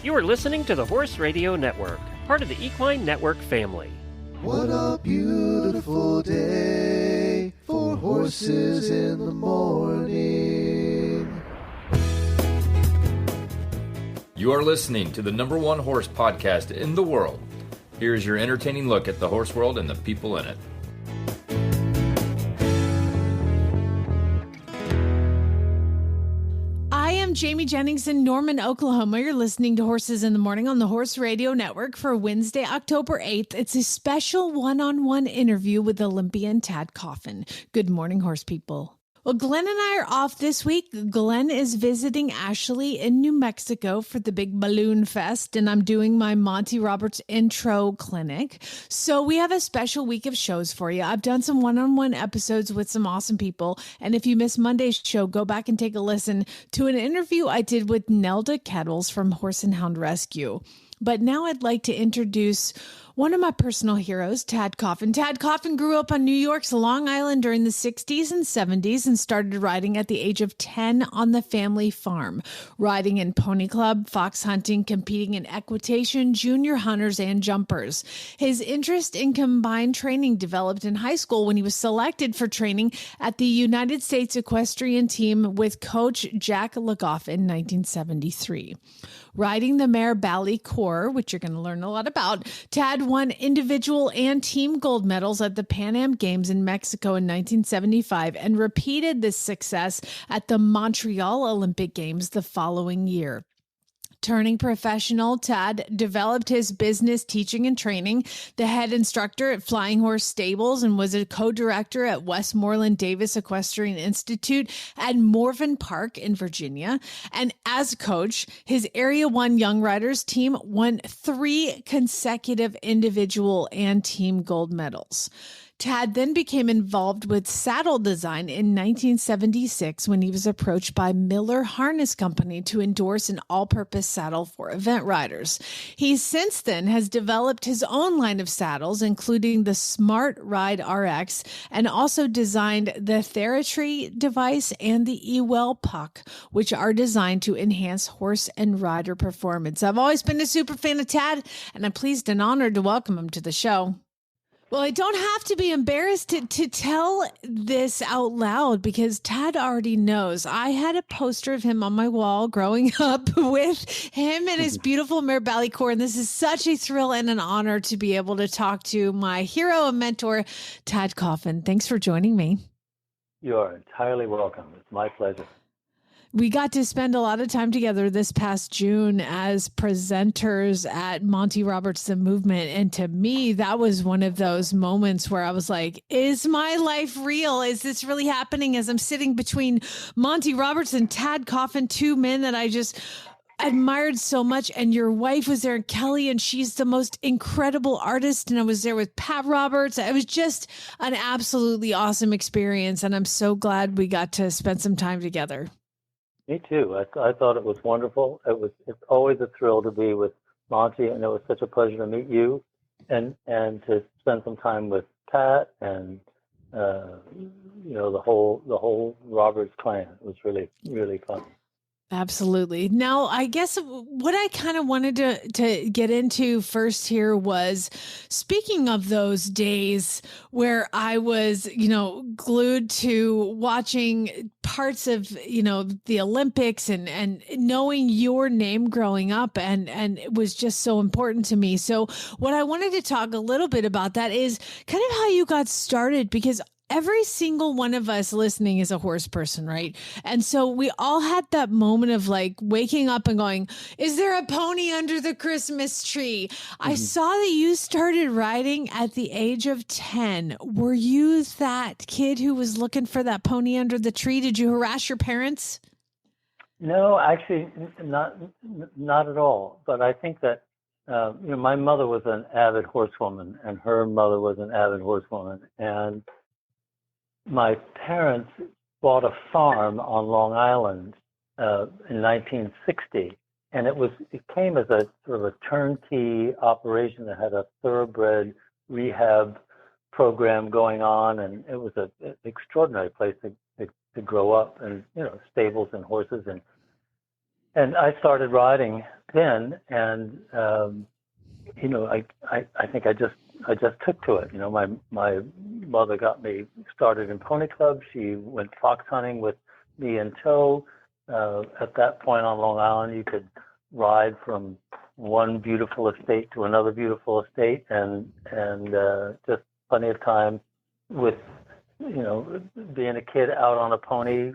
You are listening to the Horse Radio Network, part of the Equine Network family. What a beautiful day for horses in the morning. You are listening to the #1 horse podcast in the world. Here's your entertaining look at the horse world and the people in it. I am Jamie Jennings in Norman, Oklahoma. You're listening to Horses in the Morning on the Horse Radio Network for Wednesday, October 8th. It's a special one-on-one interview with Olympian Tad Coffin. Good morning, horse people. Well, Glenn and I are off this week. Glenn is visiting Ashley in New Mexico for the big Balloon Fest, and I'm doing my Monty Roberts intro clinic. So we have a special week of shows for you. I've done some one-on-one episodes with some awesome people, and if you missed Monday's show, go back and take a listen to an interview I did with Nelda Kettles from Horse and Hound Rescue. But now I'd like to introduce one of my personal heroes, Tad Coffin. Tad Coffin grew up on New York's Long Island during the 60s and 70s and started riding at the age of 10 on the family farm, riding in pony club, fox hunting, competing in equitation, junior hunters, and jumpers. His interest in combined training developed in high school when he was selected for training at the United States equestrian team with coach Jack Legoff in 1973. Riding the mare Bally Cor, which you're going to learn a lot about, Tad won individual and team gold medals at the Pan Am Games in Mexico in 1975 and repeated this success at the Montreal Olympic Games the following year. Turning professional, Tad developed his business teaching and training, the head instructor at Flying Horse Stables, and was a co-director at Westmoreland Davis Equestrian Institute at Morven Park in Virginia. And as coach, his Area 1 Young Riders team won 3 consecutive individual and team gold medals. Tad then became involved with saddle design in 1976 when he was approached by Miller Harness Company to endorse an all-purpose saddle for event riders. He since then has developed his own line of saddles, including the Smart Ride RX, and also designed the Theratree device and the Ewell Puck, which are designed to enhance horse and rider performance. I've always been a super fan of Tad, and I'm pleased and honored to welcome him to the show. Well, I don't have to be embarrassed to tell this out loud because Tad already knows. I had a poster of him on my wall growing up with him and his beautiful mare Bally Cor, and this is such a thrill and an honor to be able to talk to my hero and mentor, Tad Coffin. Thanks for joining me. You are entirely welcome. It's my pleasure. We got to spend a lot of time together this past June as presenters at Monty Roberts The Movement. And to me, that was one of those moments where I was like, is my life real? Is this really happening as I'm sitting between Monty Roberts and Tad Coffin, 2 men that I just admired so much? And your wife was there, Kelly, and she's the most incredible artist. And I was there with Pat Roberts. It was just an absolutely awesome experience. And I'm so glad we got to spend some time together. Me too. I thought it was wonderful. It's always a thrill to be with Monty, and it was such a pleasure to meet you, and to spend some time with Pat and the whole Roberts clan. It was really, really fun. Absolutely. Now, I guess what I kind of wanted to get into first here was, speaking of those days where I was, glued to watching parts of, the Olympics and knowing your name growing up, and it was just so important to me. So what I wanted to talk a little bit about that is kind of how you got started, because every single one of us listening is a horse person, right? And so we all had that moment of like waking up and going, is there a pony under the Christmas tree? I saw that you started riding at the age of 10. Were you that kid who was looking for that pony under the tree? Did you harass your parents? No, actually, not at all. But I think that my mother was an avid horsewoman, and her mother was an avid horsewoman, and my parents bought a farm on Long Island in 1960, and it came as a sort of a turnkey operation that had a thoroughbred rehab program going on, and it was an extraordinary place to grow up, and stables and horses. And And I started riding then, and I think I just took to it. My mother got me started in pony club. She went fox hunting with me in tow. At that point on Long Island, you could ride from one beautiful estate to another beautiful estate, and just plenty of time with being a kid out on a pony,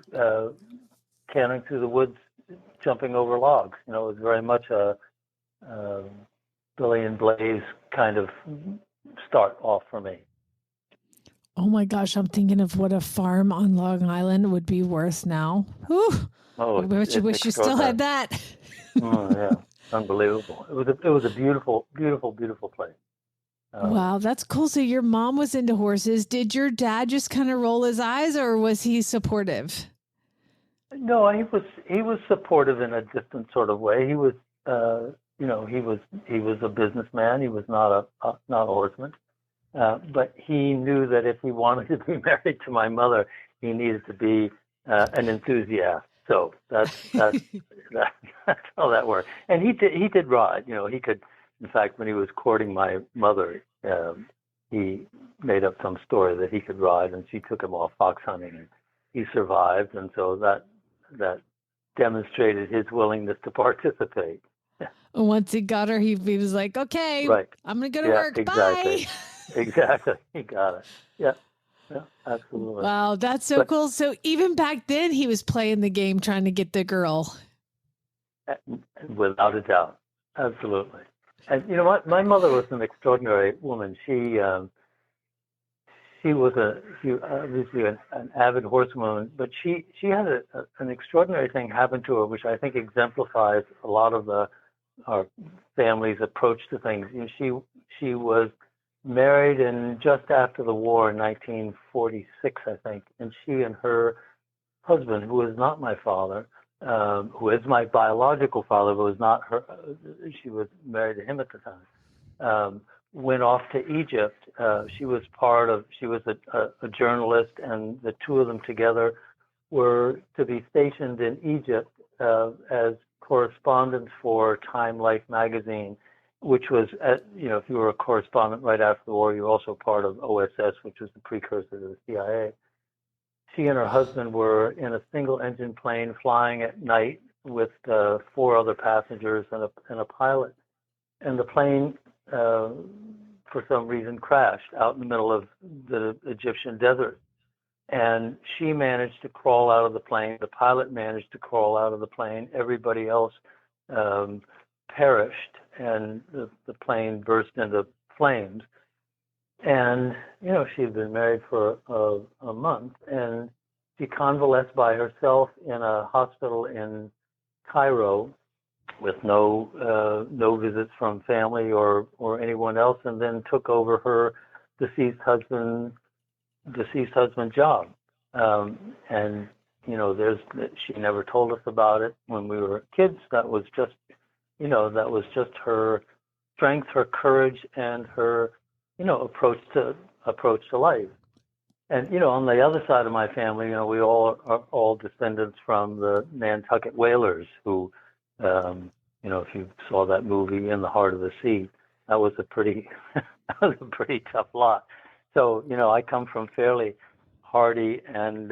cantering through the woods, jumping over logs. It was very much a Billy and Blaze kind of start off for me. Oh my gosh, I'm thinking of what a farm on Long Island would be worth now. Whew. Oh, I wish you still had that. Oh yeah, unbelievable. It was a beautiful, beautiful, beautiful place. Wow, that's cool. So your mom was into horses. Did your dad just kind of roll his eyes, or was he supportive? No, he was supportive in a distant sort of way. He was, he was a businessman. He was not a horseman, but he knew that if he wanted to be married to my mother, he needed to be an enthusiast. So that's how that worked. And he did ride. He could. In fact, when he was courting my mother, he made up some story that he could ride, and she took him off fox hunting, and he survived. And so that demonstrated his willingness to participate. Once he got her, he was like, okay, right. I'm going to go to work. Exactly. Bye. Exactly. He got it. Yeah, absolutely. Wow, that's so cool. So even back then, he was playing the game, trying to get the girl. Without a doubt. Absolutely. And you know what? My mother was an extraordinary woman. She was obviously an avid horsewoman, but she had an extraordinary thing happen to her, which I think exemplifies a lot of our family's approach to things. She was married in just after the war in 1946, I think, and she and her husband, who is not my father, who is my biological father, but was not her. She was married to him at the time. Went off to Egypt. She was a journalist, and the two of them together were to be stationed in Egypt as correspondents for Time Life magazine, which was, if you were a correspondent right after the war, you were also part of OSS, which was the precursor to the CIA. She and her husband were in a single-engine plane flying at night with 4 other passengers and a pilot. And the plane, for some reason, crashed out in the middle of the Egyptian desert. And she managed to crawl out of the plane. The pilot managed to crawl out of the plane. Everybody else perished, and the plane burst into flames. And, she had been married for a month, and she convalesced by herself in a hospital in Cairo with no visits from family or anyone else, and then took over her deceased husband's job. And, she never told us about it when we were kids. That was just her strength, her courage, and her approach to life. And on the other side of my family, we all are all descendants from the Nantucket whalers, who, if you saw that movie In the Heart of the Sea, that was a pretty tough lot. So I come from fairly hardy and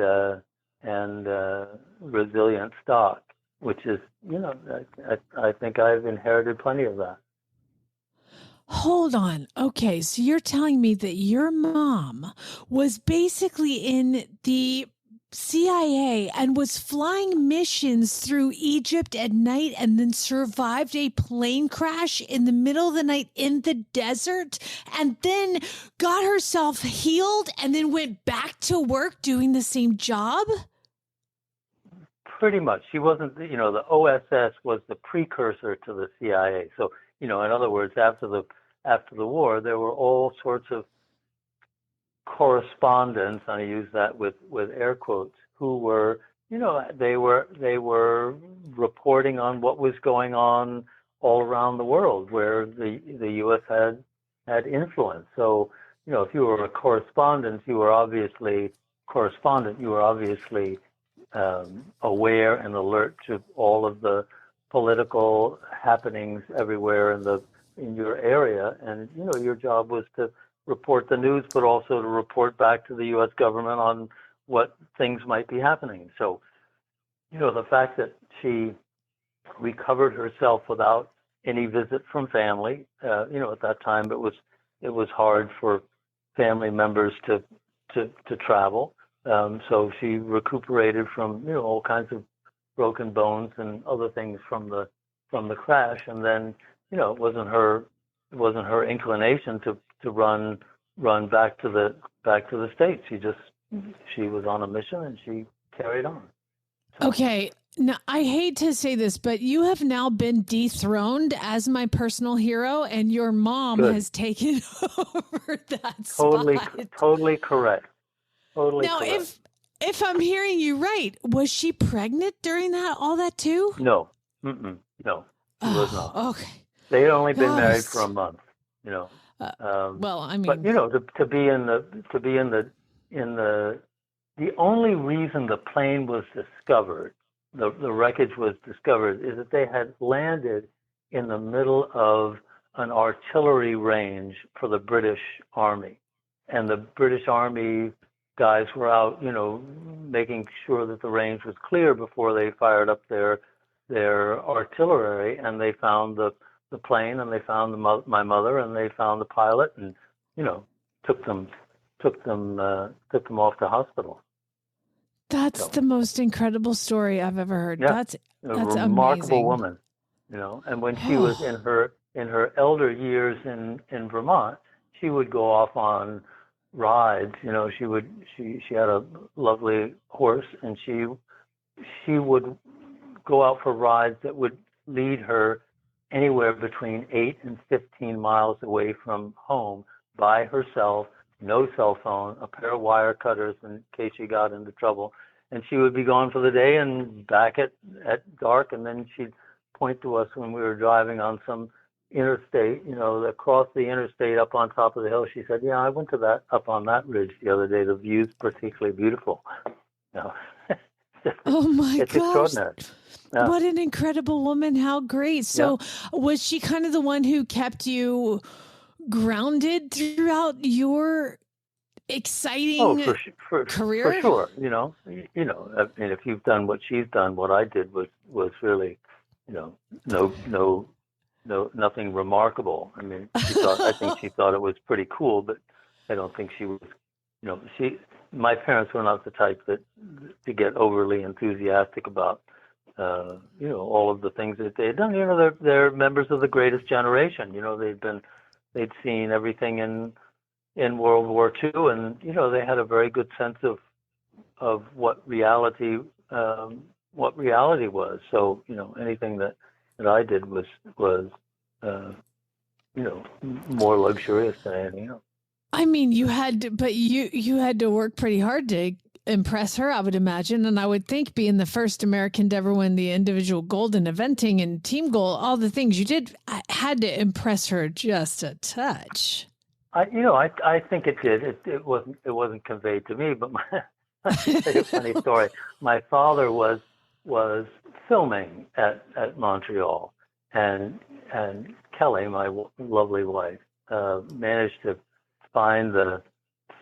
resilient stock, which is I think I've inherited plenty of that. Hold on. Okay, so you're telling me that your mom was basically in the CIA and was flying missions through Egypt at night and then survived a plane crash in the middle of the night in the desert and then got herself healed and then went back to work doing the same job? Pretty much. She wasn't, the OSS was the precursor to the CIA. So, in other words, after the war, there were all sorts of correspondents, and I use that with air quotes, who were, they were reporting on what was going on all around the world where the U.S. had influence. So, if you were a correspondent, you were obviously aware and alert to all of the political happenings everywhere in your area, and your job was to report the news, but also to report back to the U.S. government on what things might be happening. So, the fact that she recovered herself without any visit from family, at that time it was hard for family members to travel. So she recuperated from all kinds of broken bones and other things from the crash, and then it wasn't her inclination to run back to the States. She was on a mission and she carried on. So. Okay. Now, I hate to say this, but you have now been dethroned as my personal hero, and your mom has taken over that spot. Totally correct. Totally now, correct. if I'm hearing you right, was she pregnant during all that too? No, no, she was not. Okay. They had only been married for a month. Well, I mean, but to be in the only reason the plane was discovered, the wreckage was discovered, is that they had landed in the middle of an artillery range for the British Army. And the British Army guys were out, making sure that the range was clear before they fired up their artillery, and they found the plane, and they found my mother, and they found the pilot, and took them off to hospital. That's the most incredible story I've ever heard. Yeah. That's a remarkable amazing. Woman, and when she was in her elder years in Vermont, she would go off on rides. She had a lovely horse, and she would go out for rides that would lead her anywhere between 8 and 15 miles away from home by herself, no cell phone, a pair of wire cutters in case she got into trouble. And she would be gone for the day and back at dark, and then she'd point to us when we were driving on some interstate, across the interstate up on top of the hill. She said, "Yeah, I went to that up on that ridge the other day. The view's particularly beautiful." Oh my it's gosh. Extraordinary. Yeah. What an incredible woman. How great. So was she kind of the one who kept you grounded throughout your exciting career? For sure. I mean, if you've done what she's done, what I did was really, nothing remarkable. I mean, I think she thought it was pretty cool, but I don't think she was, my parents were not the type to get overly enthusiastic about, all of the things that they had done. They're members of the greatest generation. They'd seen everything in World War II, and they had a very good sense of what reality was. So anything that I did was more luxurious than anything else. I mean, you had to work pretty hard to impress her, I would imagine. And I would think, being the first American to ever win the individual gold in eventing and team goal, all the things you did, I had to impress her just a touch. I think it did. It wasn't conveyed to me, but I'll tell you a funny story. My father was filming at Montreal, and Kelly, my lovely wife, managed to find the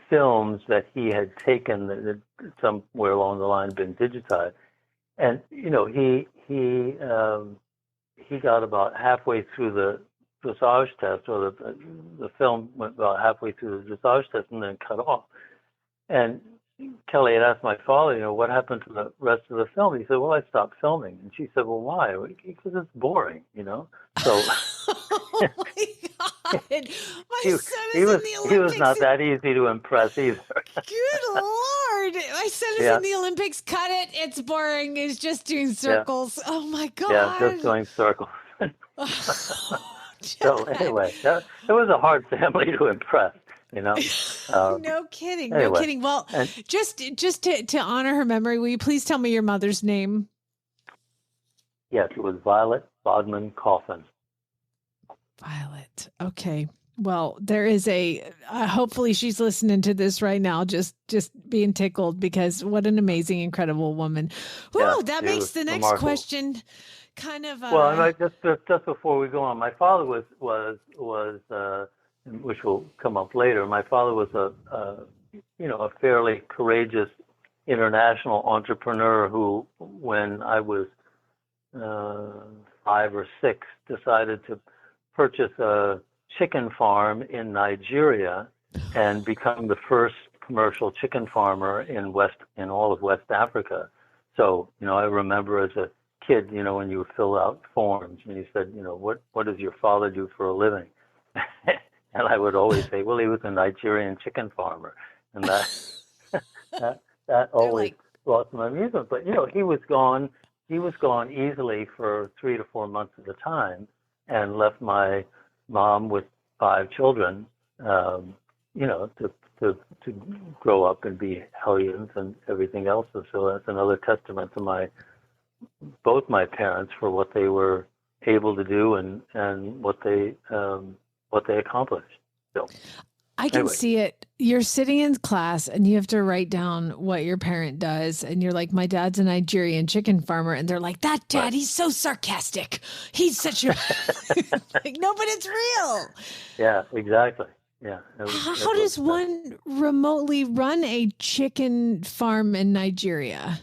films that he had taken that had somewhere along the line been digitized, and he got about halfway through the dressage test, or the film went about halfway through the dressage test and then cut off. And Kelly had asked my father, what happened to the rest of the film? He said, "Well, I stopped filming." And she said, "Well, why?" "Because it's boring, So. Oh my God! My son is in the Olympics. He was not that easy to impress either. Good Lord! My son is in the Olympics. Cut it! It's boring. He's just doing circles. Yeah. Oh my God! Yeah, just doing circles. So anyway, it was a hard family to impress. No kidding. Anyway, no kidding. Well, just to honor her memory, will you please tell me your mother's name? Yes, it was Violet Bodman Coffin. Violet. Okay. Well, there is hopefully she's listening to this right now, just being tickled, because what an amazing, incredible woman. Whew, that makes the next remarkable. Question kind of. Well, and just before we go on, my father was which will come up later. My father was a fairly courageous international entrepreneur who, when I was 5 or 6, decided to purchase a chicken farm in Nigeria and become the first commercial chicken farmer in all of West Africa. So, I remember as a kid, when you fill out forms and you said, what does your father do for a living? And I would always say, well, he was a Nigerian chicken farmer. And that always brought some amusement. But, he was gone easily for 3 to 4 months at a time, and left my mom with 5 children, to grow up and be hellions and everything else. And so that's another testament to both my parents for what they were able to do and what they accomplished. So I can see it. You're sitting in class and you have to write down what your parent does. And you're like, my dad's a Nigerian chicken farmer. And they're like, that dad, he's so sarcastic. He's such a, like, no, but it's real. Yeah, exactly. Yeah. How does one remotely run a chicken farm in Nigeria?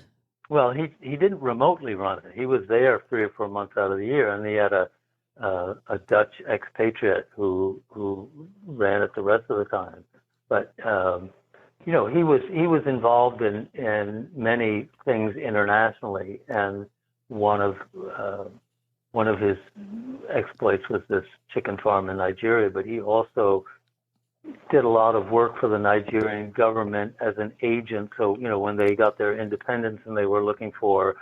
Well, he didn't remotely run it. He was there 3 or 4 months out of the year, and he had a Dutch expatriate who ran it the rest of the time. But he was involved in many things internationally, and one of his exploits was this chicken farm in Nigeria. But he also did a lot of work for the Nigerian government as an agent. So, when they got their independence and they were looking for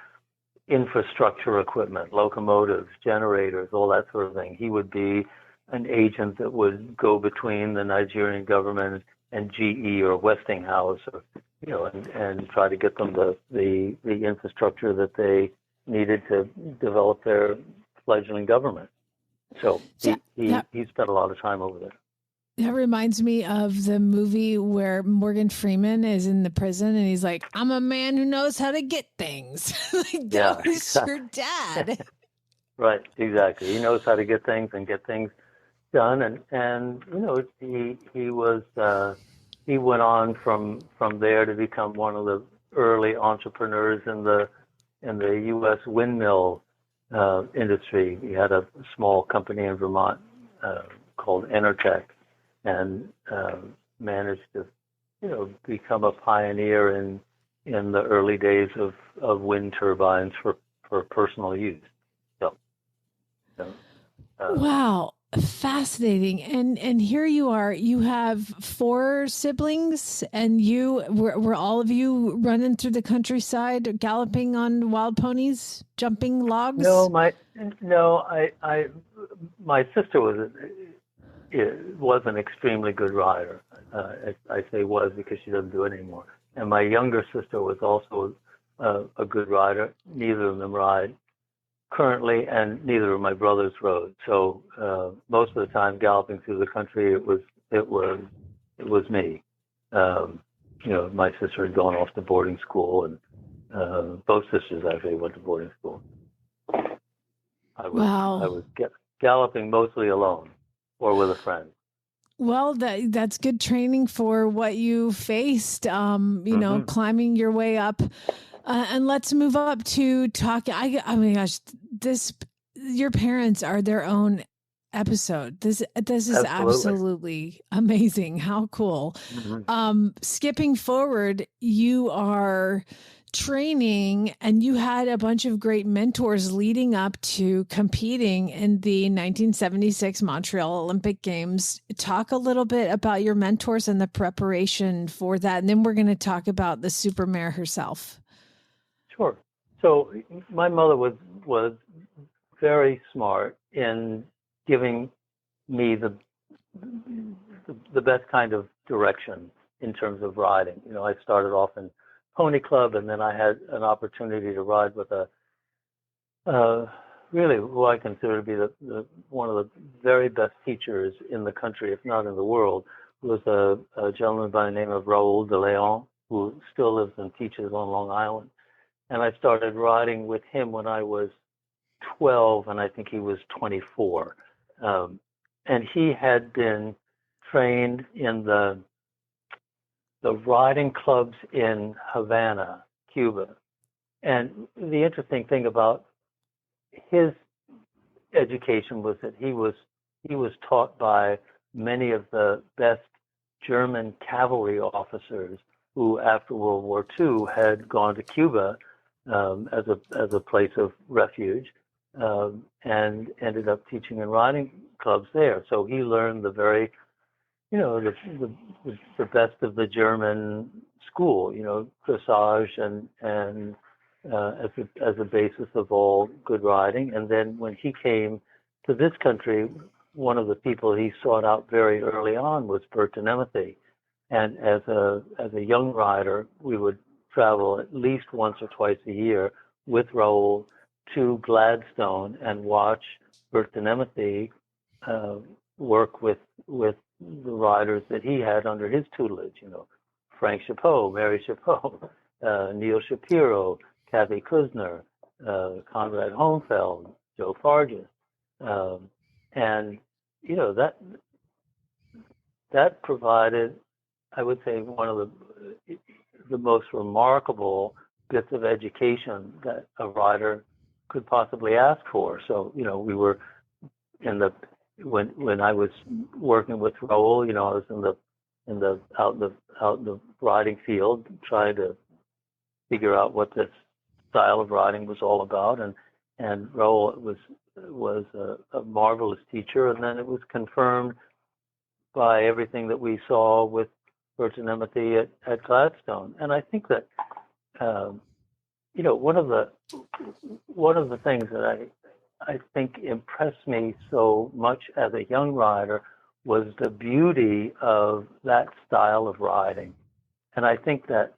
infrastructure equipment, locomotives, generators, all that sort of thing, he would be an agent that would go between the Nigerian government and GE or Westinghouse, or, and try to get them the infrastructure that they needed to develop their fledgling government. So he spent a lot of time over there. That reminds me of the movie where Morgan Freeman is in the prison and he's like, I'm a man who knows how to get things. Like, that was exactly. Your dad. Right, exactly. He knows how to get things and get things done. And he went on from there to become one of the early entrepreneurs in the U.S. windmill industry. He had a small company in Vermont called Enertech, and managed to, become a pioneer in the early days of wind turbines for personal use. Wow, fascinating! And here you are. You have 4 siblings, and were all of you running through the countryside, galloping on wild ponies, jumping logs? No, my sister was an extremely good rider. I say was because she doesn't do it anymore. And my younger sister was also a good rider. Neither of them ride currently, and neither of my brothers rode. So most of the time, galloping through the country, it was me. My sister had gone off to boarding school, and both sisters actually went to boarding school. I was galloping mostly alone or with a friend. Well, that's good training for what you faced, climbing your way up. And let's move up to talk. I mean, gosh, your parents are their own episode. This is absolutely amazing. How cool. Mm-hmm. Skipping forward, you are training, and you had a bunch of great mentors leading up to competing in the 1976 Montreal Olympic Games. Talk a little bit about your mentors and the preparation for that, and then we're going to talk about the super mare herself. Sure. So my mother was very smart in giving me the best kind of direction in terms of riding. I started off in Pony Club, and then I had an opportunity to ride with a really who I consider to be one of the very best teachers in the country, if not in the world, was a gentleman by the name of Raoul de Leon, who still lives and teaches on Long Island. And I started riding with him when I was 12, and I think he was 24. And he had been trained in the riding clubs in Havana, Cuba. And the interesting thing about his education was that he was taught by many of the best German cavalry officers who, after World War II, had gone to Cuba as a place of refuge, and ended up teaching in riding clubs there. So he learned the very, the best of the German school, dressage and as a basis of all good riding. And then when he came to this country, one of the people he sought out very early on was Bert Denemethee. And as a young rider, we would travel at least once or twice a year with Raoul to Gladstone and watch Bert Denemethee work with the riders that he had under his tutelage. Frank Chapeau, Mary Chapeau, Neil Shapiro, Kathy Kuzner, Conrad Holmfeld, Joe Farges, and that provided, I would say, one of the most remarkable bits of education that a rider could possibly ask for. So we were when I was working with Raoul, I was out in the riding field trying to figure out what this style of riding was all about, and Raoul was a marvelous teacher, and then it was confirmed by everything that we saw with Bert Denemethee at Gladstone. And I think that one of the things that I think impressed me so much as a young rider was the beauty of that style of riding. And I think that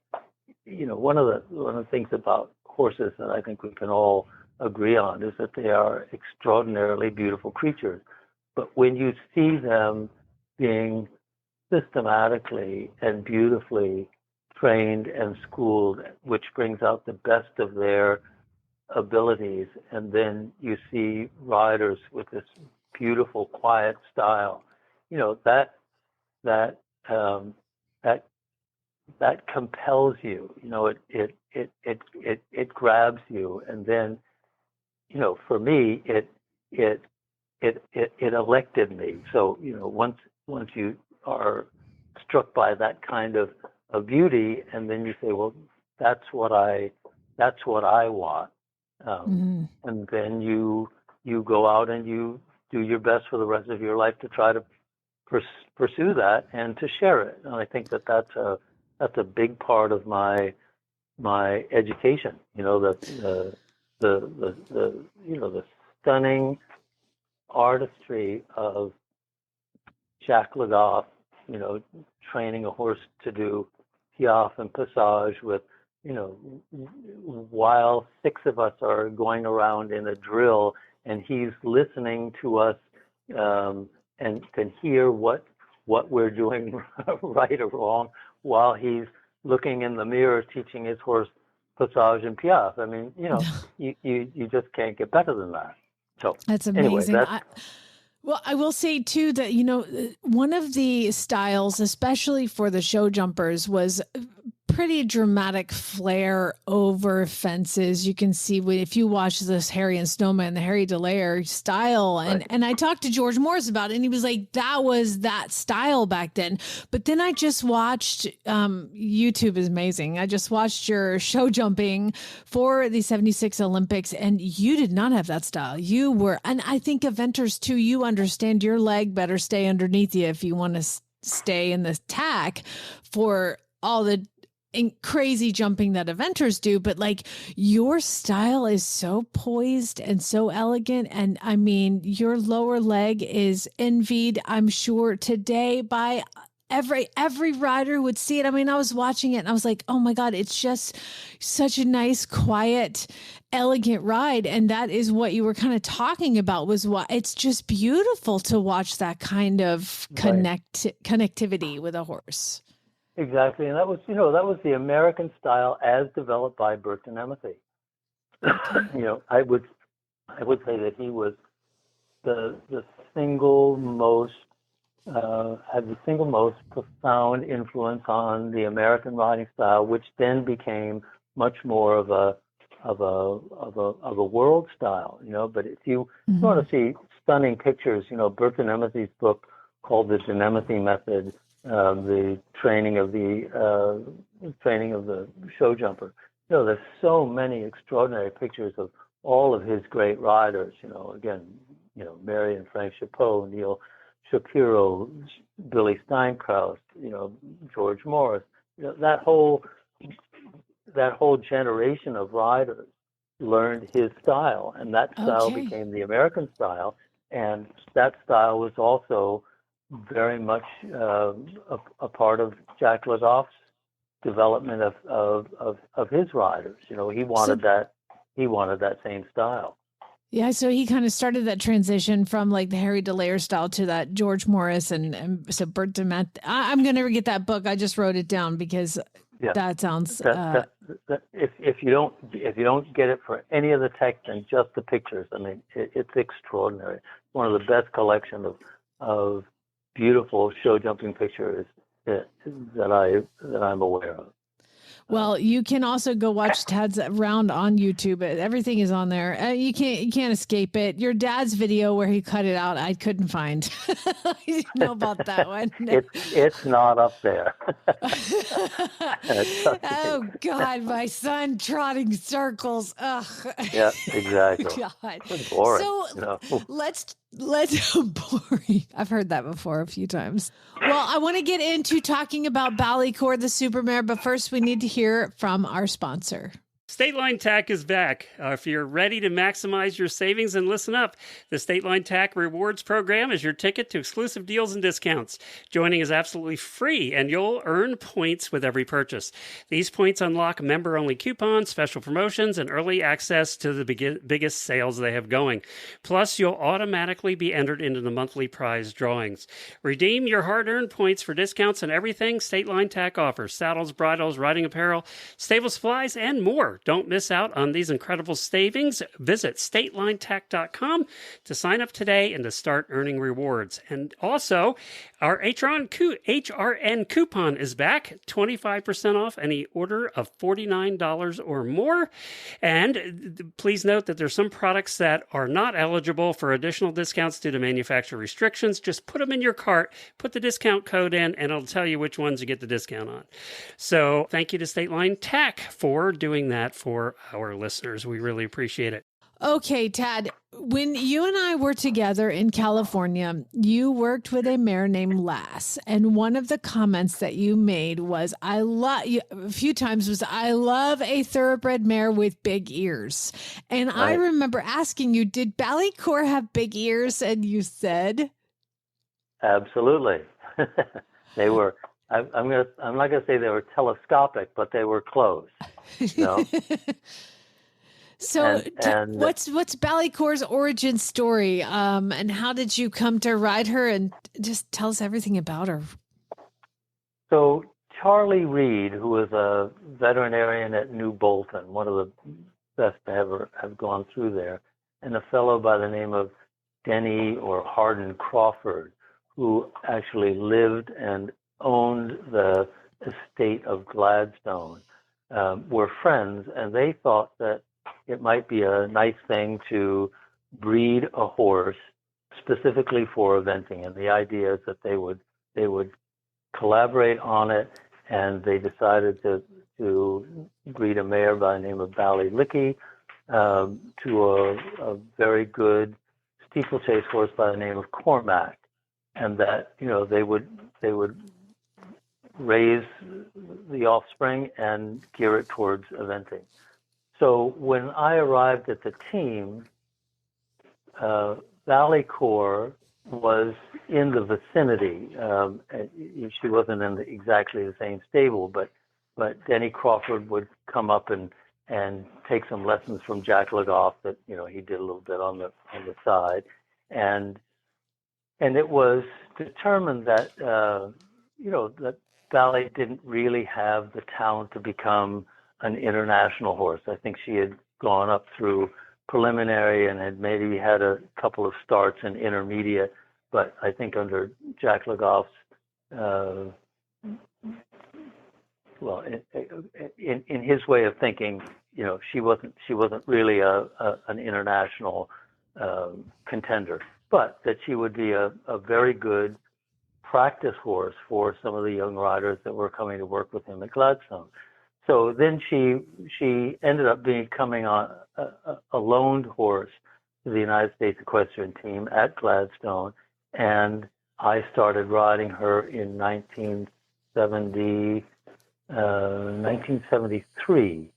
one of the things about horses that I think we can all agree on is that they are extraordinarily beautiful creatures. But when you see them being systematically and beautifully trained and schooled, which brings out the best of their abilities, and then you see riders with this beautiful, quiet style, that compels you. It grabs you, and then for me it elected me. So once you are struck by that kind of beauty, and then you say, well, that's what I want, and then you go out and you do your best for the rest of your life to try to pursue that and to share it. And I think that's a big part of my education. The stunning artistry of Jacques Le Goff, training a horse to do piaffe and passage with, while six of us are going around in a drill, and he's listening to us and can hear what we're doing right or wrong while he's looking in the mirror teaching his horse passage and piaffe. I mean, you just can't get better than that. So that's amazing. Anyway, well, I will say too that, one of the styles, especially for the show jumpers, was pretty dramatic flair over fences. You can see if you watch this Harry and Snowman, the Harry DeLayer style. And I talked to George Morris about it, and he was like, that was that style back then. But then I just watched, YouTube is amazing. I just watched your show jumping for the 76 Olympics, and you did not have that style. You were, and I think eventers too, you understand your leg better stay underneath you if you want to stay in the tack for all the crazy jumping that eventers do. But your style is so poised and so elegant. And I mean, your lower leg is envied, I'm sure, today by every rider would see it. I mean, I was watching it and I was like, oh my God, it's just such a nice, quiet, elegant ride. And that is what you were kind of talking about, was what it's just beautiful to watch that kind of connectivity with a horse. Exactly. And that was the American style as developed by Burton Emmethy. I would say that he was the single most had the single most profound influence on the American riding style, which then became much more of a world style. But if you want to see stunning pictures, Burton Emmethy's book called The Emmethy Method, the training of the show jumper. There's so many extraordinary pictures of all of his great riders. Mary and Frank Chapeau, Neil Shapiro, Billy Steinkraus, George Morris. That whole generation of riders learned his style, and that style became the American style. And that style was also very much a part of Jack Legoff's development of his riders. He wanted that same style. Yeah, so he kind of started that transition from like the Harry DeLayer style to that George Morris and so Bert DeMett. I'm going to get that book. I just wrote it down because that sounds. If you don't get it for any of the text and just the pictures, I mean, it's extraordinary. One of the best collection of beautiful show jumping pictures that I'm aware of. Well, you can also go watch Tad's round on YouTube. Everything is on there. You can't escape it. Your dad's video where he cut it out, I couldn't find. I didn't know about that one. It's not up there. Oh God, my son trotting circles. Ugh. Yeah, exactly. God. It's boring. So let's boring. I've heard that before a few times. Well, I want to get into talking about Bally Cor, the Supermare, but first we need to hear from our sponsor. State Line TAC is back. If you're ready to maximize your savings, and listen up, the State Line TAC Rewards Program is your ticket to exclusive deals and discounts. Joining is absolutely free, and you'll earn points with every purchase. These points unlock member-only coupons, special promotions, and early access to the biggest sales they have going. Plus, you'll automatically be entered into the monthly prize drawings. Redeem your hard-earned points for discounts on everything State Line TAC offers: saddles, bridles, riding apparel, stable supplies, and more. Don't miss out on these incredible savings. Visit statelinetac.com to sign up today and to start earning rewards. And also, our HRN coupon is back, 25% off any order of $49 or more. And please note that there's some products that are not eligible for additional discounts due to manufacturer restrictions. Just put them in your cart, put the discount code in, and it'll tell you which ones you get the discount on. So thank you to State Line TAC for doing that for our listeners. We really appreciate it. Okay, Tad, when you and I were together in California, you worked with a mare named Lass. And one of the comments that you made was, I love a thoroughbred mare with big ears. And I remember asking you, did Bally Cor have big ears? And you said, absolutely. They were, I'm not going to say they were telescopic, but they were close. So what's Bally Cor's origin story? And how did you come to ride her? And just tell us everything about her. So Charlie Reed, who was a veterinarian at New Bolton, one of the best to ever have gone through there, and a fellow by the name of Denny or Hardin Crawford, who actually lived and owned the estate of Gladstone, were friends, and they thought that it might be a nice thing to breed a horse specifically for eventing. And the idea is that they would collaborate on it, and they decided to breed a mare by the name of Bally Licky to a very good steeplechase horse by the name of Cormac, and that they would raise the offspring and gear it towards eventing. So when I arrived at the team, Bally Cor was in the vicinity. She wasn't in exactly the same stable, but Denny Crawford would come up and take some lessons from Jack Legoff that he did a little bit on the side, and it was determined that that Bally didn't really have the talent to become an international horse. I think she had gone up through preliminary and had maybe had a couple of starts in intermediate, but I think under Jack Legoff's in his way of thinking, she wasn't really an international contender, but that she would be a very good practice horse for some of the young riders that were coming to work with him at Gladstone. So then she ended up becoming a loaned horse to the United States equestrian team at Gladstone, and I started riding her in 1973.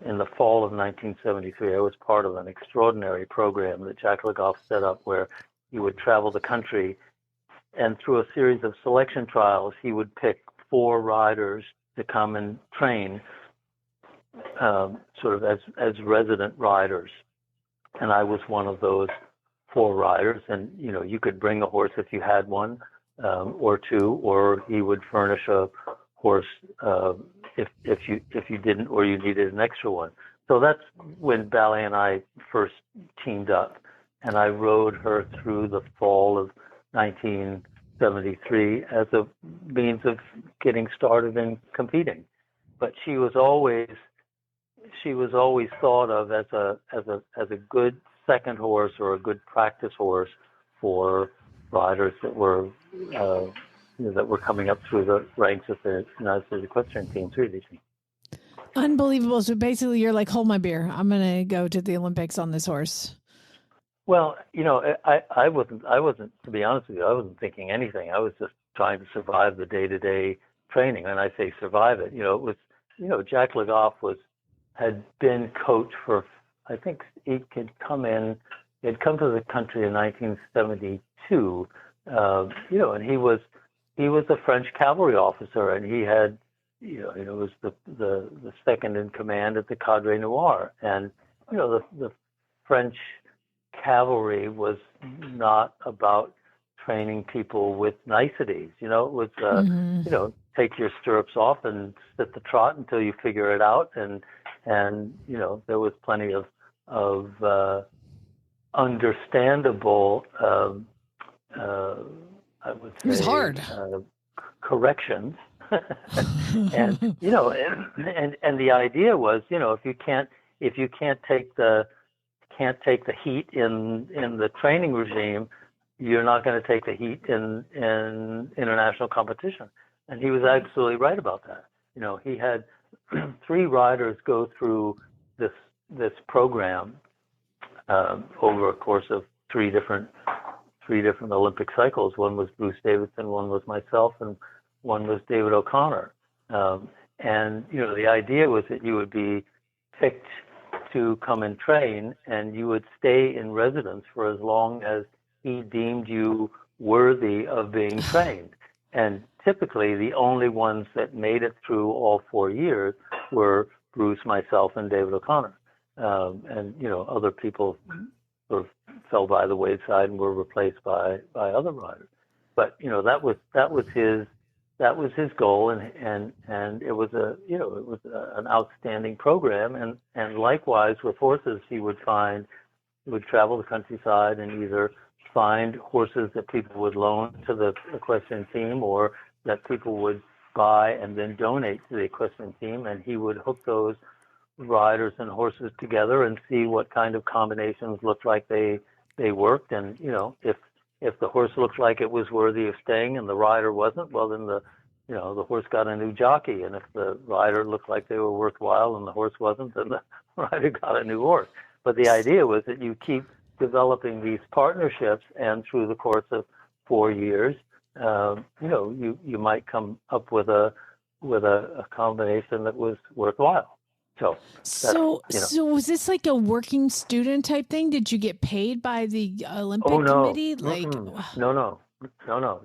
In the fall of 1973, I was part of an extraordinary program that Jack Legoff set up where he would travel the country, and through a series of selection trials, he would pick 4 riders to come and train sort of as resident riders. And I was one of those 4 riders. And, you could bring a horse if you had one or 2, or he would furnish a horse if you didn't, or you needed an extra one. So that's when Bally and I first teamed up, and I rode her through the fall of 1973 as a means of getting started in competing. But she was always thought of as a good second horse or a good practice horse for riders that were coming up through the ranks of the United States equestrian team, really. Unbelievable. So basically you're like, hold my beer, I'm going to go to the Olympics on this horse. Well, I wasn't, to be honest with you, I wasn't thinking anything. I was just trying to survive the day-to-day training. And I say survive it, it was, Jack Legoff had been coach for, I think he'd come to the country in 1972, and he was a French cavalry officer, and he had, was the second in command at the Cadre Noir. And, the French cavalry was not about training people with niceties. It was, take your stirrups off and sit the trot until you figure it out. And there was plenty of understandable, I would say, it was hard. Corrections. And, and the idea was, if you can't take the heat in the training regime, you're not going to take the heat in international competition. And he was absolutely right about that. He had 3 riders go through this program over a course of 3 different Olympic cycles. One was Bruce Davidson, one was myself, and one was David O'Connor. And the idea was that you would be picked to come and train, and you would stay in residence for as long as he deemed you worthy of being trained. And typically, the only ones that made it through all 4 years were Bruce, myself, and David O'Connor. And other people sort of fell by the wayside and were replaced by other riders. But that was his goal, and it was an outstanding program. And likewise with horses, he would travel the countryside and either find horses that people would loan to the equestrian team or that people would buy and then donate to the equestrian team, and he would hook those riders and horses together and see what kind of combinations looked like they worked. And if the horse looked like it was worthy of staying and the rider wasn't, well then the horse got a new jockey. And if the rider looked like they were worthwhile and the horse wasn't, then the rider got a new horse. But the idea was that you keep developing these partnerships, and through the course of 4 years, you might come up with a combination that was worthwhile. So So was this like a working student type thing? Did you get paid by the Olympic committee? Like, no.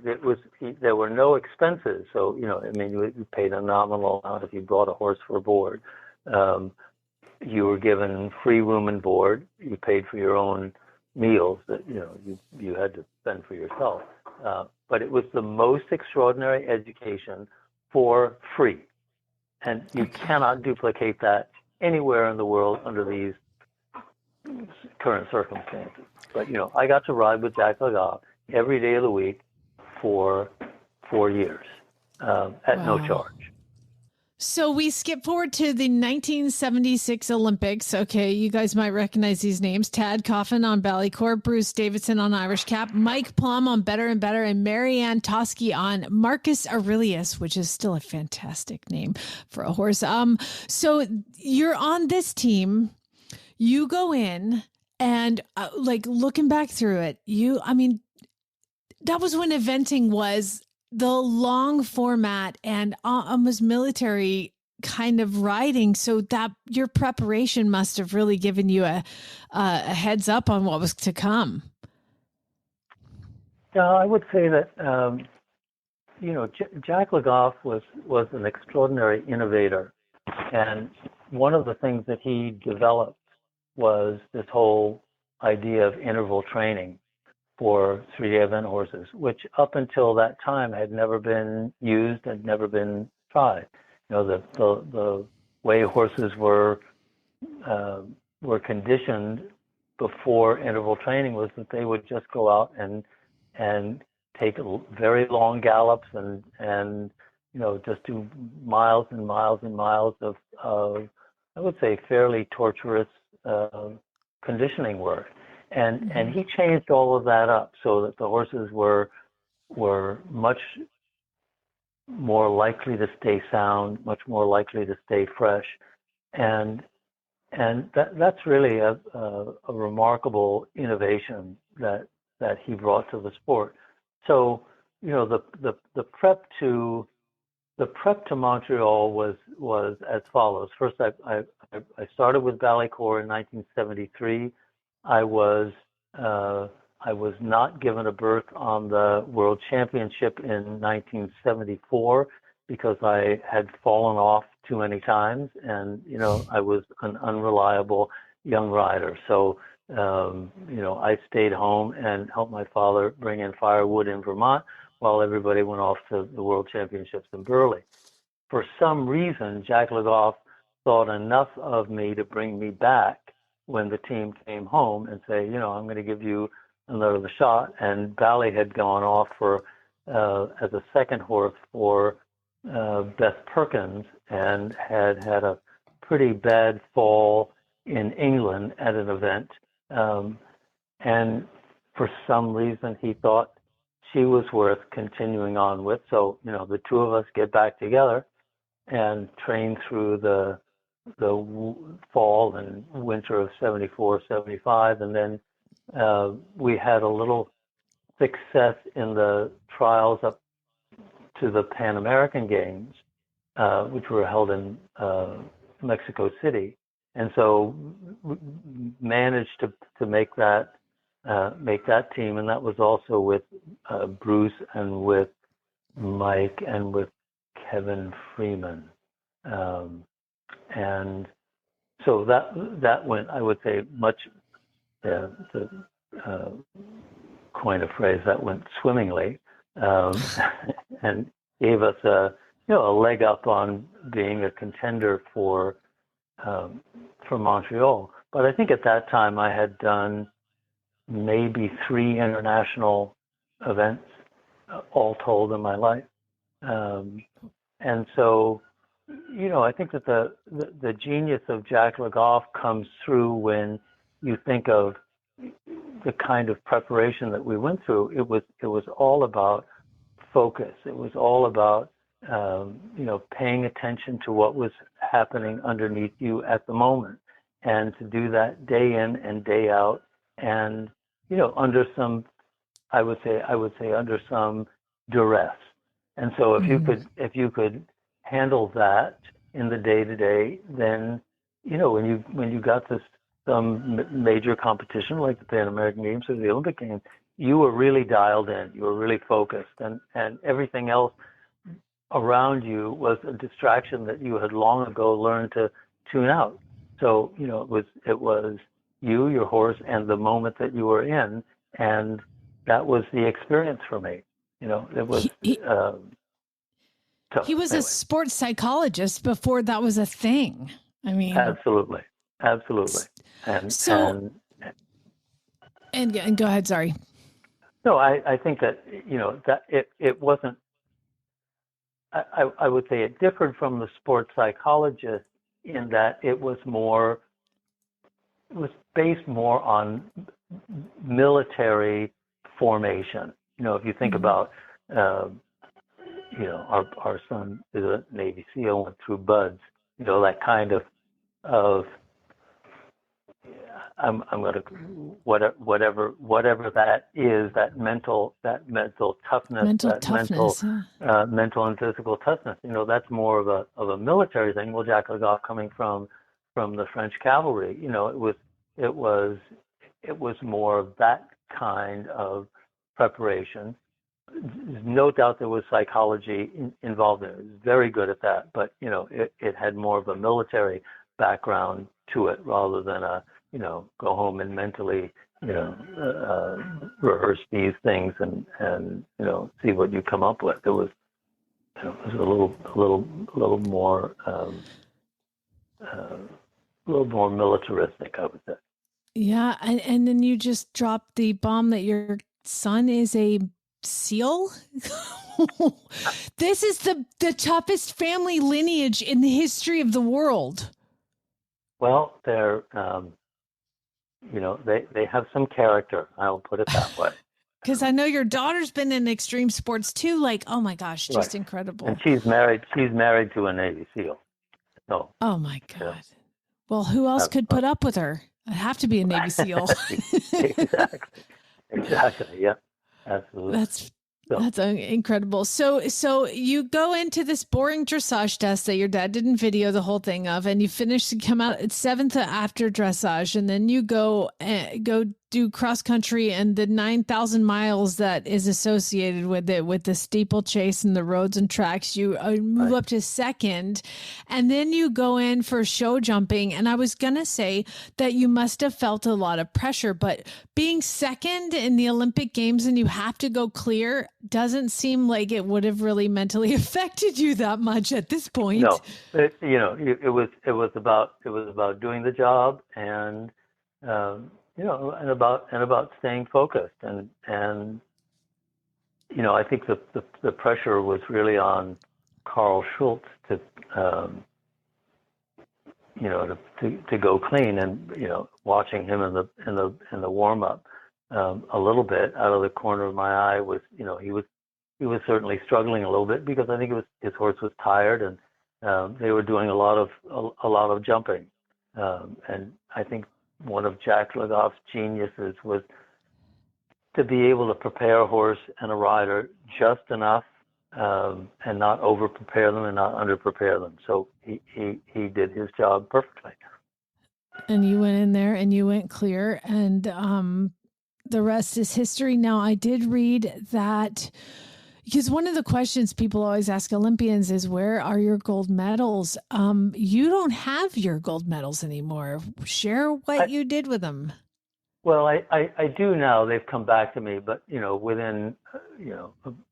It was there were no expenses. So I mean, you paid a nominal amount if you bought a horse for board. You were given free room and board. You paid for your own meals that you had to spend for yourself. But it was the most extraordinary education for free, and you cannot duplicate that anywhere in the world under these current circumstances. But I got to ride with Jack LaGoff every day of the week for 4 years at no charge. So we skip forward to the 1976 Olympics. Okay, you guys might recognize these names. Tad Coffin on Bally Cor, Bruce Davidson on Irish Cap, Mike Plum on Better and Better, and Marianne Toschi on Marcus Aurelius, which is still a fantastic name for a horse. So you're on this team. You go in and like looking back through it, that was when eventing was the long format and almost military kind of riding. So that your preparation must have really given you a heads up on what was to come. Yeah, I would say that, Jack LaGoff was an extraordinary innovator. And one of the things that he developed was this whole idea of interval training for 3-day event horses, which up until that time had never been used, had never been tried. The way horses were conditioned before interval training was that they would just go out and take very long gallops and just do miles and miles and miles of I would say fairly torturous conditioning work. And he changed all of that up so that the horses were much more likely to stay sound, much more likely to stay fresh, and that's really a remarkable innovation that he brought to the sport. So the prep to Montreal was as follows. First, I started with Bally Cor in 1973. I was not given a berth on the World Championship in 1974 because I had fallen off too many times, and I was an unreliable young rider. So I stayed home and helped my father bring in firewood in Vermont while everybody went off to the World Championships in Burley. For some reason, Jack LaGoff thought enough of me to bring me back when the team came home and say, I'm going to give you another shot. And Bally had gone off for as a second horse for Beth Perkins and had a pretty bad fall in England at an event. And for some reason, he thought she was worth continuing on with. So, the two of us get back together and train through the fall and winter of 74, 75. And then we had a little success in the trials up to the Pan American Games, which were held in Mexico City. And so managed to make that team. And that was also with Bruce and with Mike and with Kevin Freeman. And so that went, I would say, much, to coin a phrase, that went swimmingly, and gave us a leg up on being a contender for Montreal. But I think at that time I had done maybe 3 international events, all told, in my life. And so, I think that the genius of Jack LaGoff comes through when you think of the kind of preparation that we went through. It was all about focus. It was all about paying attention to what was happening underneath you at the moment, and to do that day in and day out, and under some, I would say under some duress. And so if you could handle that in the day-to-day, then when you got to some major competition like the Pan American Games or the Olympic Games, you were really dialed in. You were really focused, and everything else around you was a distraction that you had long ago learned to tune out. So it was you, your horse, and the moment that you were in, and that was the experience for me. It was. He was a sports psychologist before that was a thing. I mean, absolutely. And go ahead. Sorry. No, I think that that it wasn't. I would say it differed from the sports psychologist in that it was based more on military formation. If you think about. Our son is a Navy SEAL, went through BUDS, that kind of I'm going to whatever that is, that mental toughness, mental and physical toughness. That's more of a military thing. Well, Jacques Legoff coming from the French cavalry, it was more of that kind of preparation. No doubt there was psychology involved in it. It was very good at that, but it had more of a military background to it rather than go home and mentally rehearse these things and see what you come up with. It was a little more militaristic, I would say. Yeah, and then you just dropped the bomb that your son is a SEAL. This is the toughest family lineage in the history of the world. Well, they're they have some character. I'll put it that way. Because I know your daughter's been in extreme sports too. Like, oh my gosh, just incredible. And she's married. She's married to a Navy SEAL. So. Oh my God. Yeah. Well, who else could put up with her? I'd have to be a Navy SEAL. Exactly. Yeah. Absolutely. That's incredible. So you go into this boring dressage test that your dad didn't video the whole thing of, and you come out at 7th after dressage, and then you go do cross country and the 9,000 miles that is associated with it, with the steeplechase and the roads and tracks. You move up to 2nd, and then you go in for show jumping. And I was gonna say that you must have felt a lot of pressure, but being 2nd in the Olympic Games and you have to go clear doesn't seem like it would have really mentally affected you that much at this point. No, it was about doing the job and. And about staying focused, and I think the pressure was really on Carl Schultz to go clean, and watching him in the warm up a little bit out of the corner of my eye was he was certainly struggling a little bit because I think his horse was tired, and they were doing a lot of jumping, and I think. One of Jacques Legoff's geniuses was to be able to prepare a horse and a rider just enough and not over-prepare them and not under-prepare them. So he did his job perfectly. And you went in there and you went clear, and the rest is history. Now, I did read that... Because one of the questions people always ask Olympians is, where are your gold medals? You don't have your gold medals anymore. Share what you did with them. Well, I do now. They've come back to me, but, within,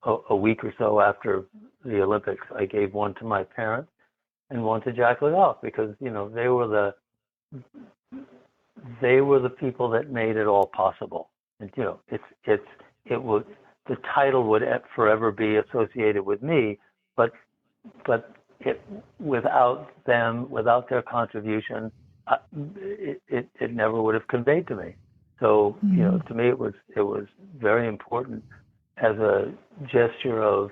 a week or so after the Olympics, I gave one to my parents and one to Jacques Legoff because, they were the people that made it all possible. And, the title would forever be associated with me, but without them, without their contribution, it never would have conveyed to me. So to me, it was very important as a gesture of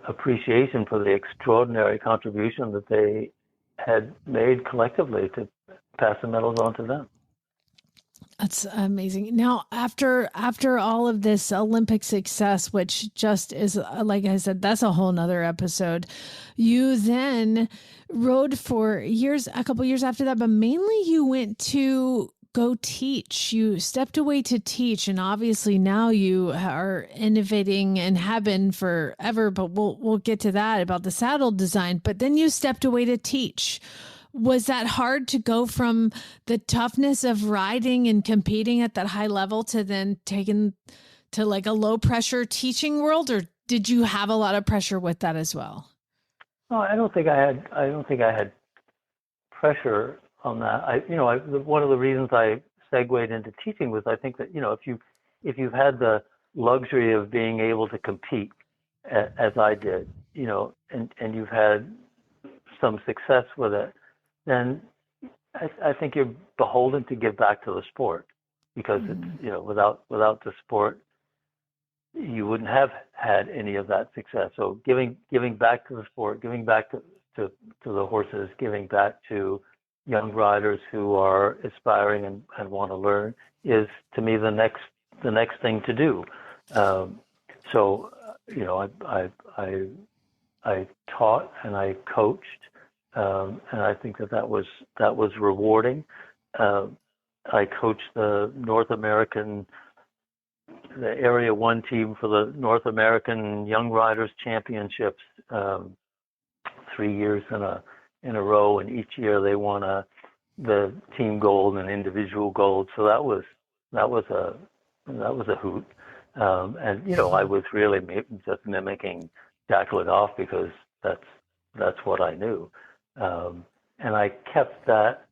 appreciation for the extraordinary contribution that they had made collectively to pass the medals on to them. That's amazing. Now, after all of this Olympic success, which just is, like I said, that's a whole nother episode. You then rode for years, a couple years after that, but mainly you went to go teach. You stepped away to teach, and obviously now you are innovating and have been forever. But we'll get to that about the saddle design. But then you stepped away to teach. Was that hard to go from the toughness of riding and competing at that high level to then taking to like a low pressure teaching world, or did you have a lot of pressure with that as well? No, I don't think I had pressure on that. One of the reasons I segued into teaching was I think that, if you've had the luxury of being able to compete as I did, and you've had some success with it, then I think you're beholden to give back to the sport, because it's, without the sport, you wouldn't have had any of that success. So giving back to the sport, giving back to the horses, giving back to young riders who are aspiring and want to learn is, to me, the next thing to do. So I taught and I coached. And I think that was rewarding. I coached the Area 1 team for the North American Young Riders Championships 3 years in a row, and each year they won the team gold and individual gold. So that was a hoot. And I was really just mimicking Jack Legoff because that's what I knew. And I kept that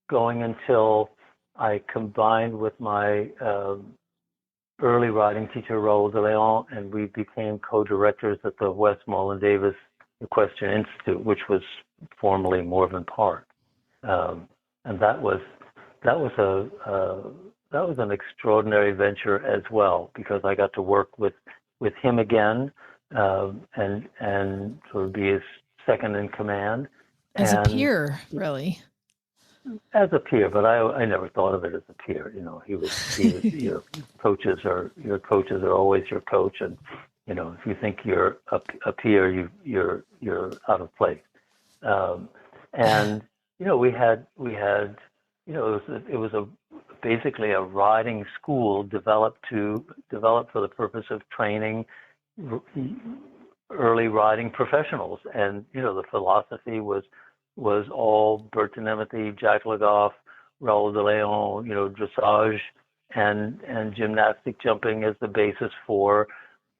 going until I combined with my early riding teacher, Raoul de Leon, and we became co-directors at the Westmoreland Davis Equestrian Institute, which was formerly Morven Park. And that was an extraordinary venture as well, because I got to work with him again, and sort of be his second in command. As a peer, really. As a peer, but I never thought of it as a peer. He was your coaches are always your coach, and if you think you're a peer, you're out of place. And we had it was basically a riding school developed for the purpose of training early riding professionals, and the philosophy was all Bertanemity, Jack Legoff, Raoul de Leon, dressage and gymnastic jumping as the basis for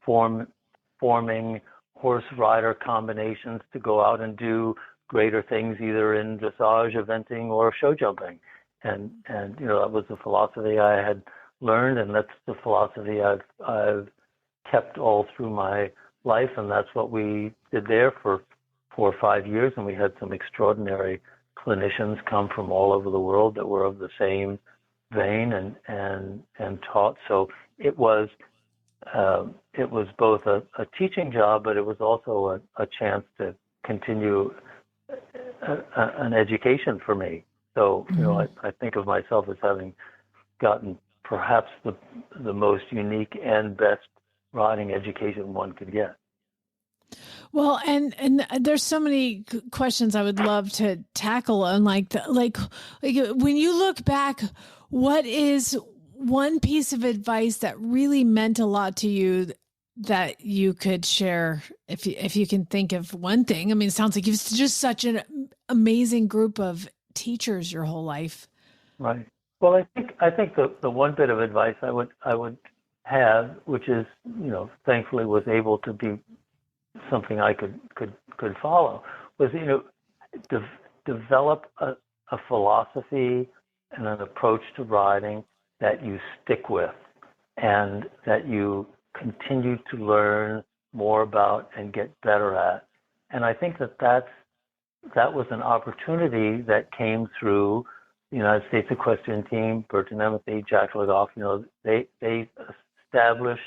forming horse rider combinations to go out and do greater things, either in dressage, eventing, or show jumping. And that was the philosophy I had learned, and that's the philosophy I've kept all through my life, and that's what we did there for 4 or 5 years. And we had some extraordinary clinicians come from all over the world that were of the same vein and taught. So it was both a teaching job, but it was also a chance to continue an education for me. So I think of myself as having gotten perhaps the most unique and best riding education one could get. Well, and there's so many questions I would love to tackle on like when you look back, what is one piece of advice that really meant a lot to you that you could share, if you can think of one thing? I mean, it sounds like you've just such an amazing group of teachers your whole life. Right. Well, I think the one bit of advice I would have, which is, thankfully was able to be something I could follow, was, develop a philosophy and an approach to riding that you stick with, and that you continue to learn more about and get better at. And I think that was an opportunity that came through the United States Equestrian Team, Bertanemity, Jack Legoff. They established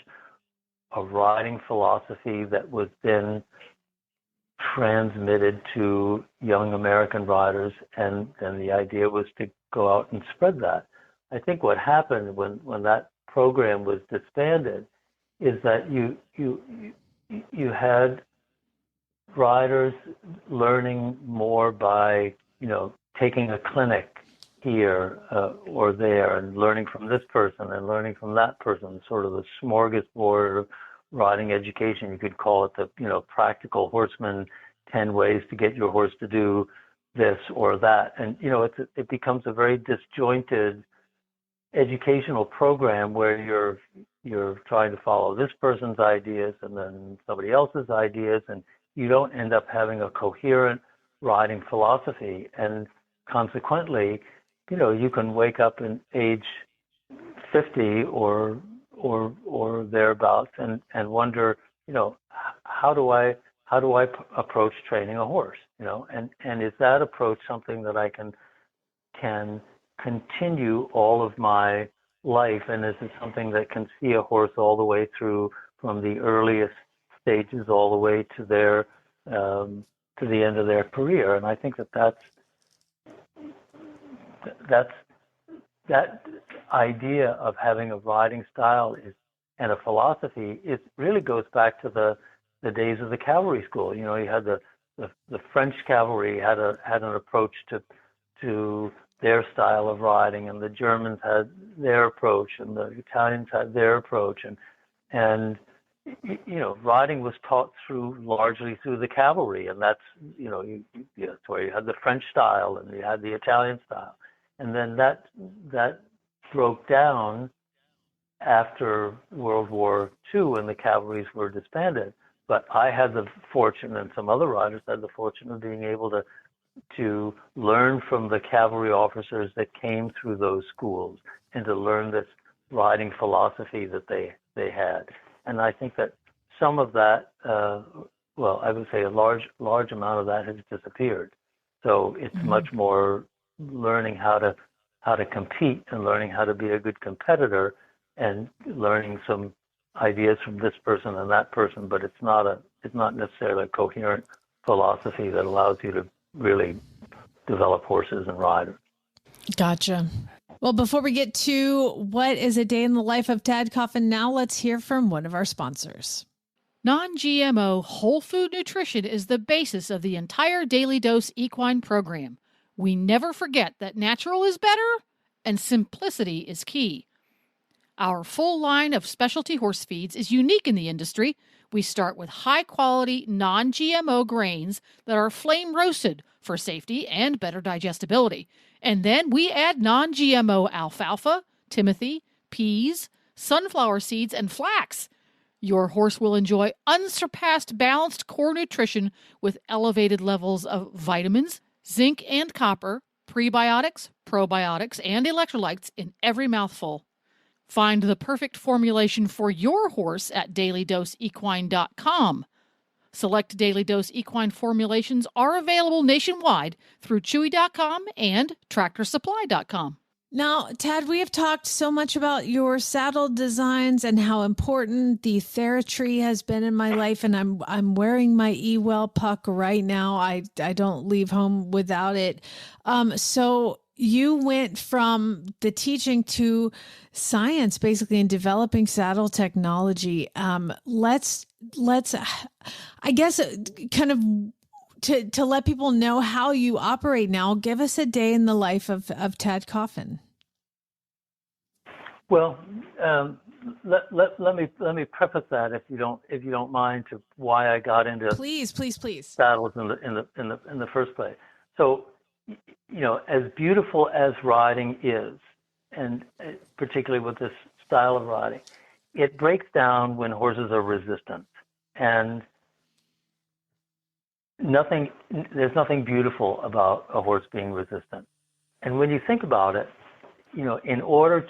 a riding philosophy that was then transmitted to young American riders, and then the idea was to go out and spread that. I think what happened when that program was disbanded is that you had riders learning more by, taking a clinic here or there and learning from this person and learning from that person, sort of the smorgasbord of riding education. You could call it the, practical horseman, 10 ways to get your horse to do this or that. And, it becomes a very disjointed educational program where you're trying to follow this person's ideas and then somebody else's ideas, and you don't end up having a coherent riding philosophy. And consequently, you can wake up in age 50 or thereabouts and wonder, how do I approach training a horse, and is that approach something that I can continue all of my life, and is it something that can see a horse all the way through, from the earliest stages all the way to their to the end of their career? And I think that's that idea of having a riding style and a philosophy really goes back to the days of the cavalry school. You had the French cavalry had an approach to their style of riding, and the Germans had their approach, and the Italians had their approach, and riding was taught largely through the cavalry, and that's that's where you had the French style and you had the Italian style, and then that broke down after World War II when the cavalries were disbanded. But I had the fortune, and some other riders had the fortune, of being able to learn from the cavalry officers that came through those schools, and to learn this riding philosophy that they had. And I think that some of that, I would say a large amount of that has disappeared. So it's much more learning how to compete and learning how to be a good competitor, and learning some ideas from this person and that person. But it's not necessarily a coherent philosophy that allows you to really develop horses and riders. Gotcha. Well, before we get to what is a day in the life of Tad Coffin, now let's hear from one of our sponsors. Non-GMO whole food nutrition is the basis of the entire Daily Dose Equine program. We never forget that natural is better and simplicity is key. Our full line of specialty horse feeds is unique in the industry. We start with high-quality, non-GMO grains that are flame-roasted for safety and better digestibility. And then we add non-GMO alfalfa, timothy, peas, sunflower seeds, and flax. Your horse will enjoy unsurpassed balanced core nutrition with elevated levels of vitamins, zinc and copper, prebiotics, probiotics, and electrolytes in every mouthful. Find the perfect formulation for your horse at dailydoseequine.com. Select Daily Dose Equine formulations are available nationwide through Chewy.com and TractorSupply.com. Now, Tad, we have talked so much about your saddle designs and how important the Theratree has been in my life, and I'm wearing my Ewell puck right now. I don't leave home without it. So you went from the teaching to science, basically, in developing saddle technology. Let's I guess, kind of to let people know how you operate now. Give us a day in the life of Tad Coffin. Well, let me preface that, if you don't mind, to why I got into please saddles in the first place. So, as beautiful as riding is, and particularly with this style of riding, it breaks down when horses are resistant, and there's nothing beautiful about a horse being resistant. And when you think about it, in order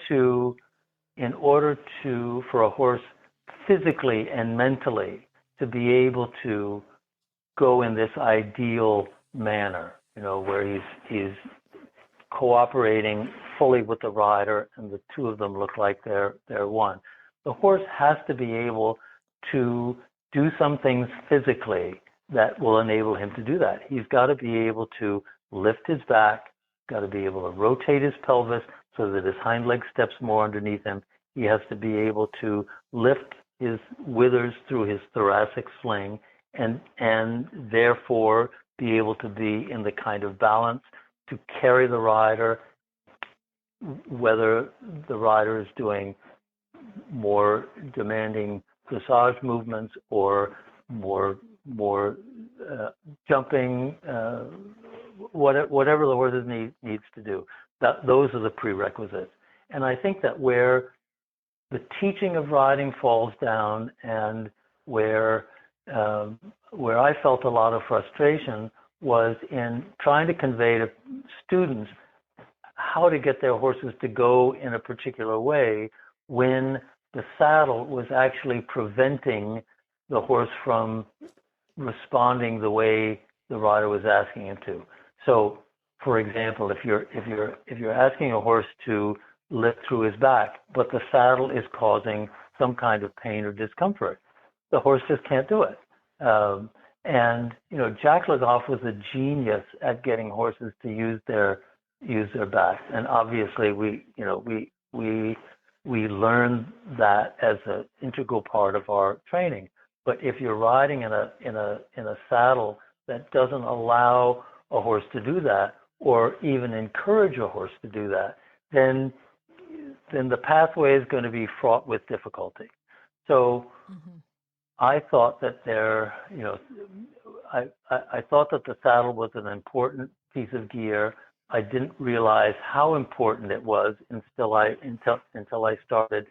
for a horse physically and mentally to be able to go in this ideal manner, where he's cooperating fully with the rider and the two of them look like they're one. The horse has to be able to do some things physically that will enable him to do that. He's got to be able to lift his back, got to be able to rotate his pelvis so that his hind leg steps more underneath him. He has to be able to lift his withers through his thoracic sling and therefore be able to be in the kind of balance to carry the rider, whether the rider is doing more demanding dressage movements or more jumping, whatever the horse needs to do. Those are the prerequisites. And I think that where the teaching of riding falls down and where I felt a lot of frustration was in trying to convey to students how to get their horses to go in a particular way when the saddle was actually preventing the horse from responding the way the rider was asking him to. So, for example, if you're asking a horse to lift through his back, but the saddle is causing some kind of pain or discomfort, the horse just can't do it. And Jack Legoff was a genius at getting horses to use their backs, and obviously we learned that as an integral part of our training. But if you're riding in a saddle that doesn't allow a horse to do that, or even encourage a horse to do that, then the pathway is going to be fraught with difficulty. So I thought that I thought that the saddle was an important piece of gear. I didn't realize how important it was until I started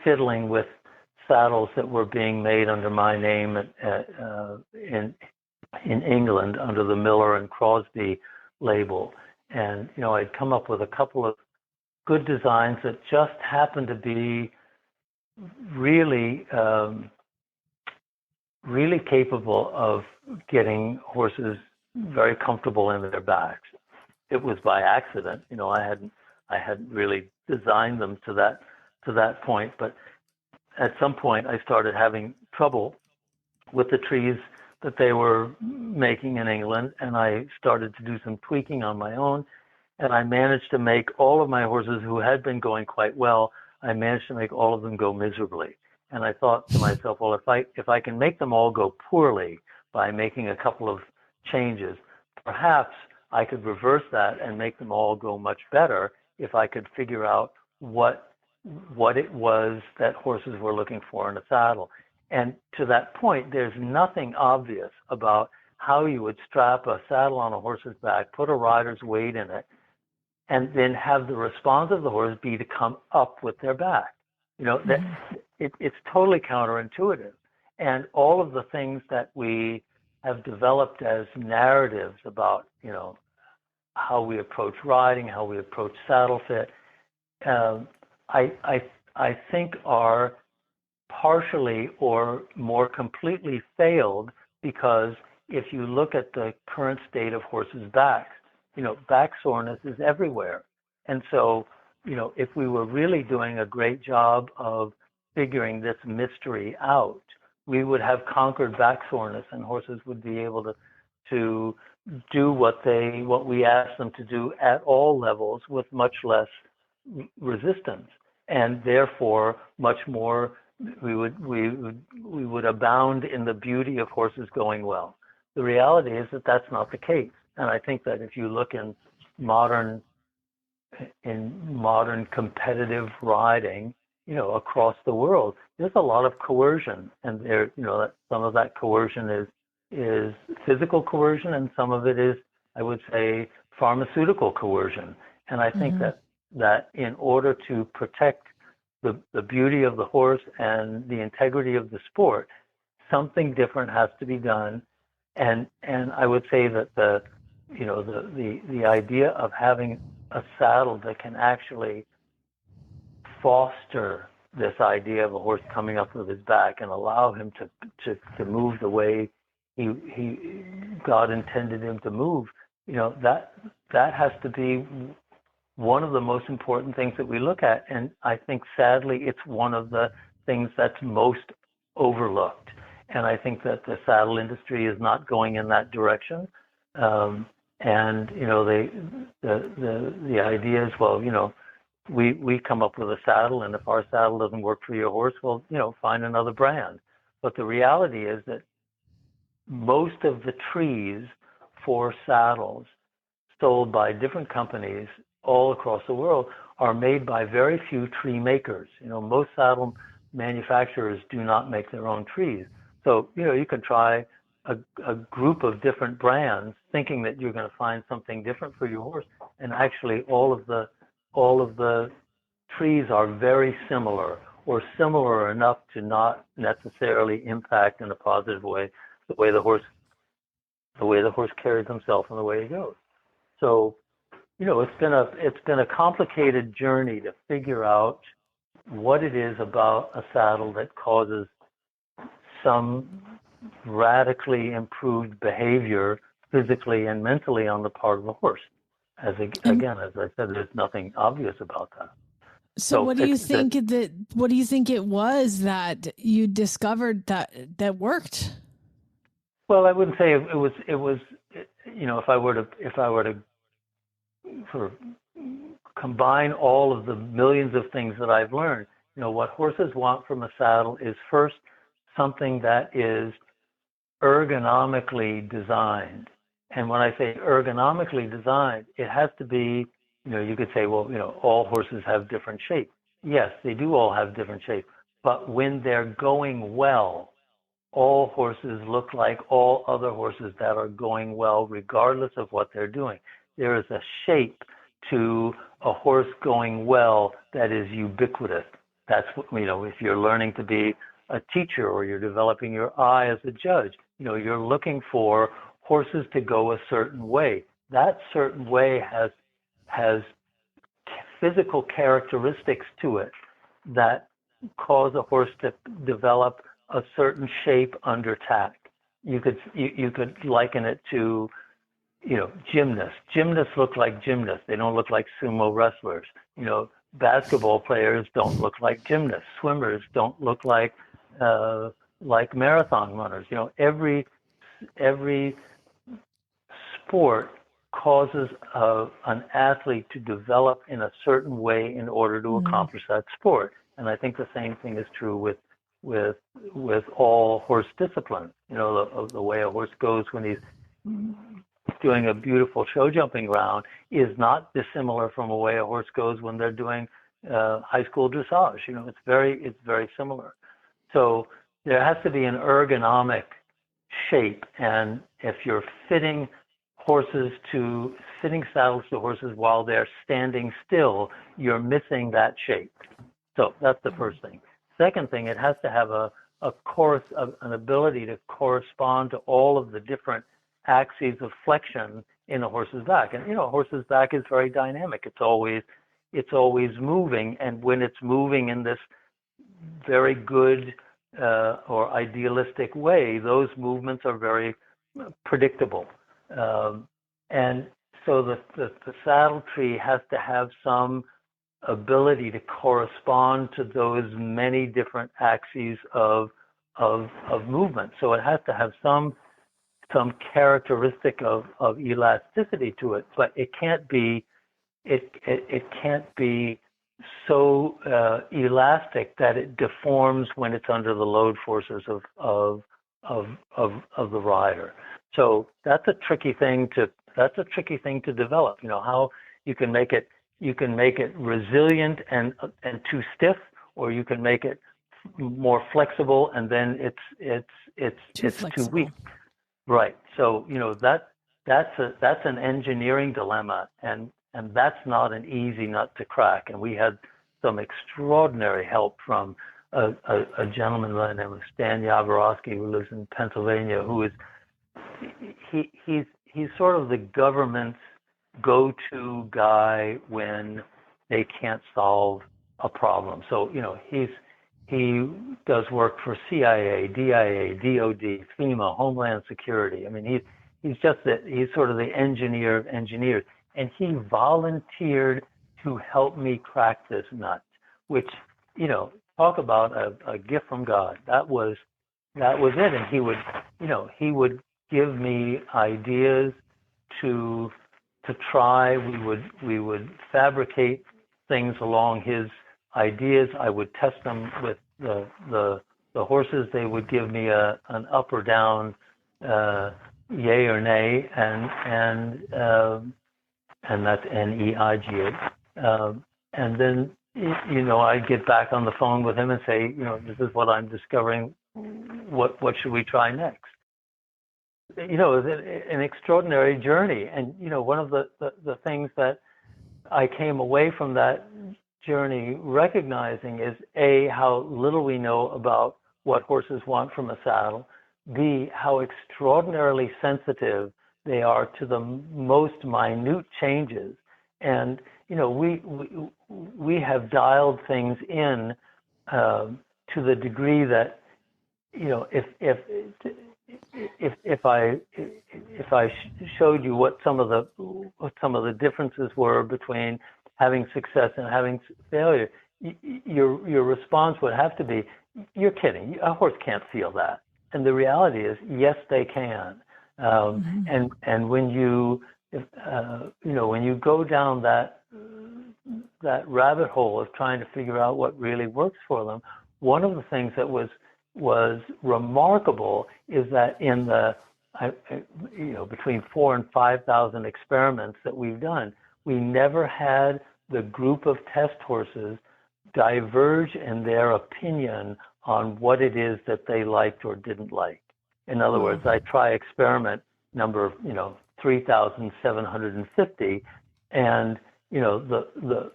fiddling with saddles that were being made under my name in England under the Miller and Crosby label. And I'd come up with a couple of good designs that just happened to be really capable of getting horses very comfortable in their backs. It was by accident, I hadn't really designed them to that point, but at some point I started having trouble with the trees that they were making in England, and I started to do some tweaking on my own, and I managed to make all of my horses who had been going quite well, I managed to make all of them go miserably. And I thought to myself, well, if I can make them all go poorly by making a couple of changes, perhaps I could reverse that and make them all go much better if I could figure out what it was that horses were looking for in a saddle. And to that point, there's nothing obvious about how you would strap a saddle on a horse's back, put a rider's weight in it, and then have the response of the horse be to come up with their back. It's totally counterintuitive. And all of the things that we have developed as narratives about, how we approach riding, how we approach saddle fit, I think are partially or more completely failed, because if you look at the current state of horses' backs, back soreness is everywhere. And so, if we were really doing a great job of figuring this mystery out, we would have conquered back soreness, and horses would be able to do what we asked them to do at all levels with much less resistance, and therefore much more we would abound in the beauty of horses going well. The reality is that that's not the case, and I think that if you look in modern competitive riding, across the world, there's a lot of coercion, and some of that coercion is physical coercion, and some of it is, I would say, pharmaceutical coercion. And I think that in order to protect the beauty of the horse and the integrity of the sport, something different has to be done. And I would say that the idea of having a saddle that can actually foster this idea of a horse coming up with his back and allow him to move the way God intended him to move, that has to be one of the most important things that we look at. And I think sadly it's one of the things that's most overlooked. And I think that the saddle industry is not going in that direction. And the idea is, well, we come up with a saddle, and if our saddle doesn't work for your horse, well, find another brand. But the reality is that most of the trees for saddles sold by different companies all across the world are made by very few tree makers. Most saddle manufacturers do not make their own trees. So, you can try a group of different brands thinking that you're going to find something different for your horse, and actually all of the trees are very similar, or similar enough to not necessarily impact in a positive way the way the horse carries himself and the way he goes. So, it's been a complicated journey to figure out what it is about a saddle that causes some radically improved behavior physically and mentally on the part of the horse. As I said, there's nothing obvious about that. So what do you think it was that you discovered that worked? Well, I wouldn't say it was. If I were to sort of combine all of the millions of things that I've learned, what horses want from a saddle is first something that is ergonomically designed. And when I say ergonomically designed, it has to be, you could say, well, all horses have different shapes. Yes, they do all have different shapes. But when they're going well, all horses look like all other horses that are going well, regardless of what they're doing. There is a shape to a horse going well that is ubiquitous. That's what, if you're learning to be a teacher or you're developing your eye as a judge, you're looking for horses to go a certain way. That certain way has physical characteristics to it that cause a horse to develop a certain shape under tack. You could liken it to, gymnasts. Gymnasts look like gymnasts. They don't look like sumo wrestlers. Basketball players don't look like gymnasts. Swimmers don't look like marathon runners. Every sport causes an athlete to develop in a certain way in order to accomplish that sport. And I think the same thing is true with all horse disciplines. The way a horse goes when he's doing a beautiful show jumping round is not dissimilar from the way a horse goes when they're doing high school dressage. It's very similar. So there has to be an ergonomic shape, and if you're fitting saddles to horses while they're standing still, you're missing that shape. So that's the first thing. Second thing, it has to have an ability to correspond to all of the different axes of flexion in a horse's back. And a horse's back is very dynamic. It's always moving, and when it's moving in this very good or idealistic way, those movements are very predictable. And so the saddle tree has to have some ability to correspond to those many different axes of movement. So it has to have some characteristic of elasticity to it, but it can't be so elastic that it deforms when it's under the load forces of the rider. So that's a tricky thing to develop. How you can make it resilient and too stiff, or you can make it more flexible and then it's too weak. Right. So that's an engineering dilemma, and that's not an easy nut to crack. And we had some extraordinary help from a gentleman by the name of Stan Yavorowski, who lives in Pennsylvania, who is he's sort of the government's go-to guy when they can't solve a problem. So he does work for CIA, DIA, DOD, FEMA, Homeland Security. I mean, he's sort of the engineer of engineers, and he volunteered to help me crack this nut, which, talk about a gift from God. That was it. And he would give me ideas to try. We would fabricate things along his ideas. I would test them with the horses. They would give me an up or down, yay or nay, and that's NEIGA. And then I'd get back on the phone with him and say, this is what I'm discovering. What should we try next? It was an extraordinary journey. And, one of the things that I came away from that journey recognizing is A, how little we know about what horses want from a saddle, B, how extraordinarily sensitive they are to the most minute changes. And, we have dialed things in to the degree that, if I showed you what some of the differences were between having success and having failure, your response would have to be, "You're kidding. A horse can't feel that." And the reality is, yes, they can. And when you go down that rabbit hole of trying to figure out what really works for them, one of the things that was remarkable is that in the between 4,000 and 5,000 experiments that we've done, we never had the group of test horses diverge in their opinion on what it is that they liked or didn't like. In other words, I try experiment number 3,750, and the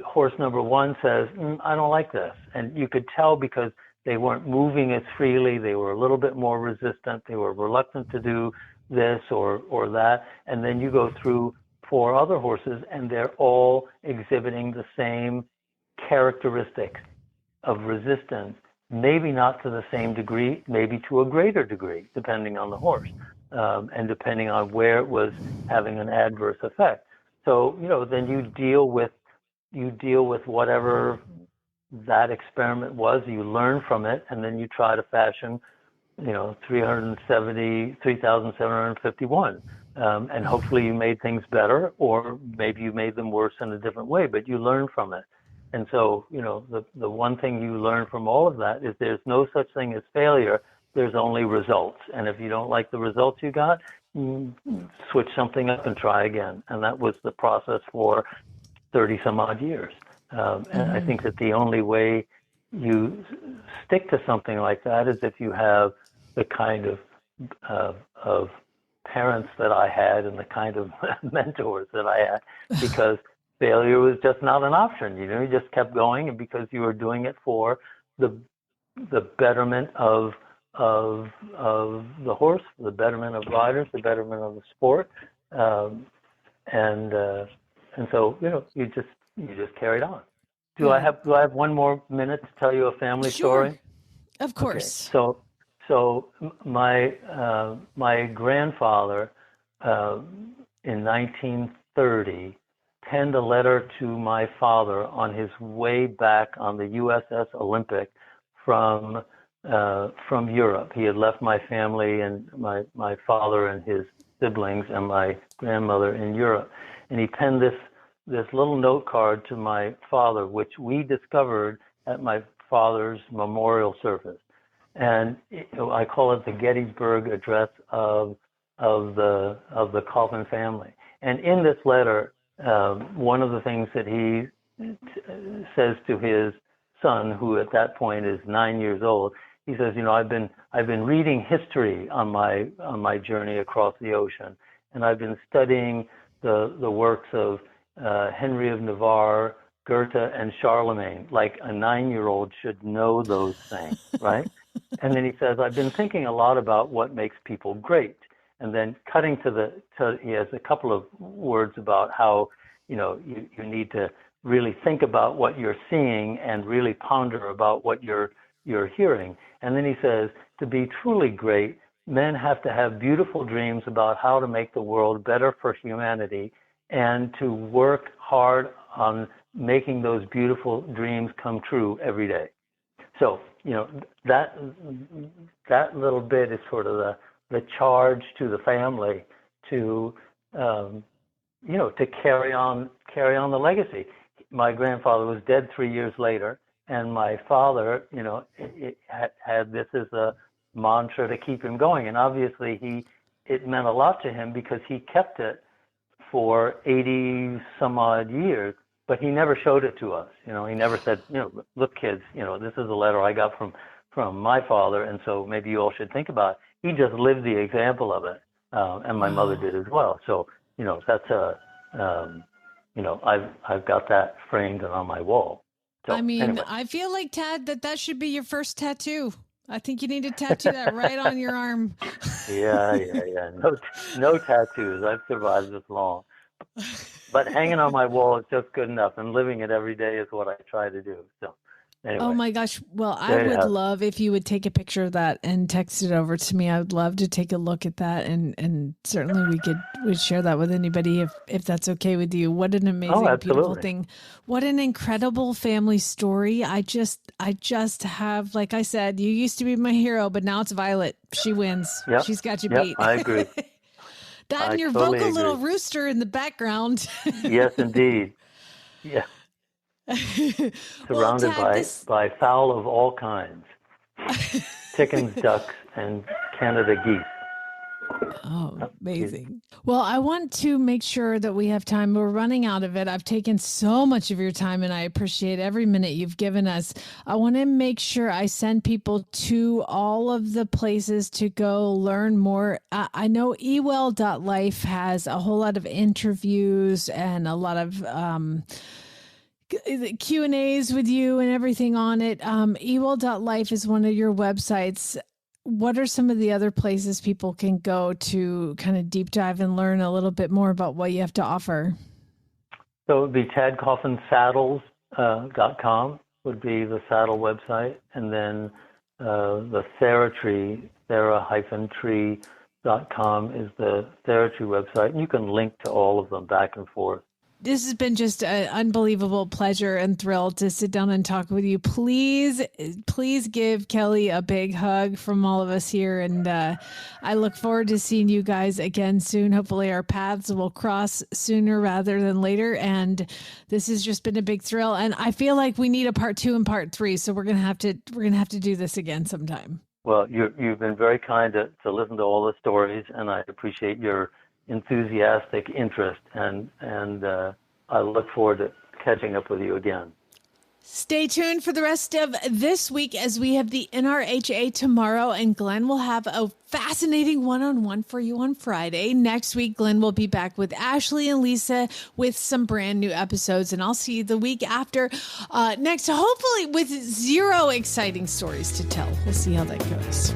horse number one says, "I don't like this," and you could tell because they weren't moving as freely. They were a little bit more resistant. They were reluctant to do this or that. And then you go through 4 other horses, and they're all exhibiting the same characteristics of resistance, maybe not to the same degree, maybe to a greater degree, depending on the horse, and depending on where it was having an adverse effect. So, then you deal with whatever that experiment was, you learn from it, and then you try to fashion, 3,751. And hopefully you made things better, or maybe you made them worse in a different way, but you learn from it. And so, the one thing you learn from all of that is there's no such thing as failure. There's only results. And if you don't like the results you got, switch something up and try again. And that was the process for 30 some odd years. And I think that the only way you stick to something like that is if you have the kind of parents that I had and the kind of mentors that I had, because failure was just not an option. You just kept going, and because you were doing it for the betterment of the horse, the betterment of riders, the betterment of the sport, and so you just carried on. Do I have one more minute to tell you a family story? Of course. Okay. So my grandfather in 1930 penned a letter to my father on his way back on the USS Olympic from Europe. He had left my family and my father and his siblings and my grandmother in Europe, and he penned this little note card to my father, which we discovered at my father's memorial service. And I call it the Gettysburg Address of the Coffin family. And in this letter, one of the things that he says to his son, who at that point is 9 years old, he says, I've been reading history on my journey across the ocean, and I've been studying the works of Henry of Navarre, Goethe, and Charlemagne. Like a 9-year-old should know those things, right? And then he says, I've been thinking a lot about what makes people great. And then cutting he has a couple of words about how, you need to really think about what you're seeing and really ponder about what you're hearing. And then he says, to be truly great, men have to have beautiful dreams about how to make the world better for humanity and to work hard on making those beautiful dreams come true every day. So, that little bit is sort of the charge to the family to, to carry on the legacy. my grandfather was dead 3 years later, and my father, had this as a mantra to keep him going. And obviously it meant a lot to him because he kept it for 80 some odd years, but he never showed it to us. He never said, look, kids, this is a letter I got from my father, and so maybe you all should think about it. He just lived the example of it, and my mother did as well. So, that's I've got that framed and on my wall. So, anyway. I feel like, Tad, that should be your first tattoo. I think you need to tattoo that right on your arm. Yeah. No tattoos. I've survived this long. But hanging on my wall is just good enough, and living it every day is what I try to do. So, anyway. Oh my gosh. Well, I would love if you would take a picture of that and text it over to me. I would love to take a look at that, and certainly we'd share that with anybody if that's okay with you. What an amazing, beautiful thing. What an incredible family story. I just have, like I said, you used to be my hero, but now it's Violet. She wins. Yep. She's got you beat. I agree. That and your totally vocal little rooster in the background. Yes, indeed. Yeah. Surrounded by fowl of all kinds. Chickens, ducks, and Canada geese. Oh, amazing. Well, I want to make sure that we have time. We're running out of it. I've taken so much of your time, and I appreciate every minute you've given us. I want to make sure I send people to all of the places to go learn more. I know ewell.life has a whole lot of interviews and a lot of Q&As with you and everything on it. Ewell.life is one of your websites. What are some of the other places people can go to kind of deep dive and learn a little bit more about what you have to offer? So it would be tadcoffinsaddles.com would be the saddle website. And then the TheraTree, thera-tree.com is the TheraTree website. And you can link to all of them back and forth. This has been just an unbelievable pleasure and thrill to sit down and talk with you. Please give Kelly a big hug from all of us here. And I look forward to seeing you guys again soon. Hopefully our paths will cross sooner rather than later. And this has just been a big thrill. And I feel like we need a part 2 and part 3. So we're going to have to do this again sometime. Well, you've been very kind to listen to all the stories, and I appreciate your enthusiastic interest, and I look forward to catching up with you again. Stay tuned for the rest of this week as we have the NRHA tomorrow, and Glenn will have a fascinating one-on-one for you on Friday. Next week, Glenn will be back with Ashley and Lisa with some brand new episodes, and I'll see you the week after next, hopefully with 0 exciting stories to tell. We'll see how that goes.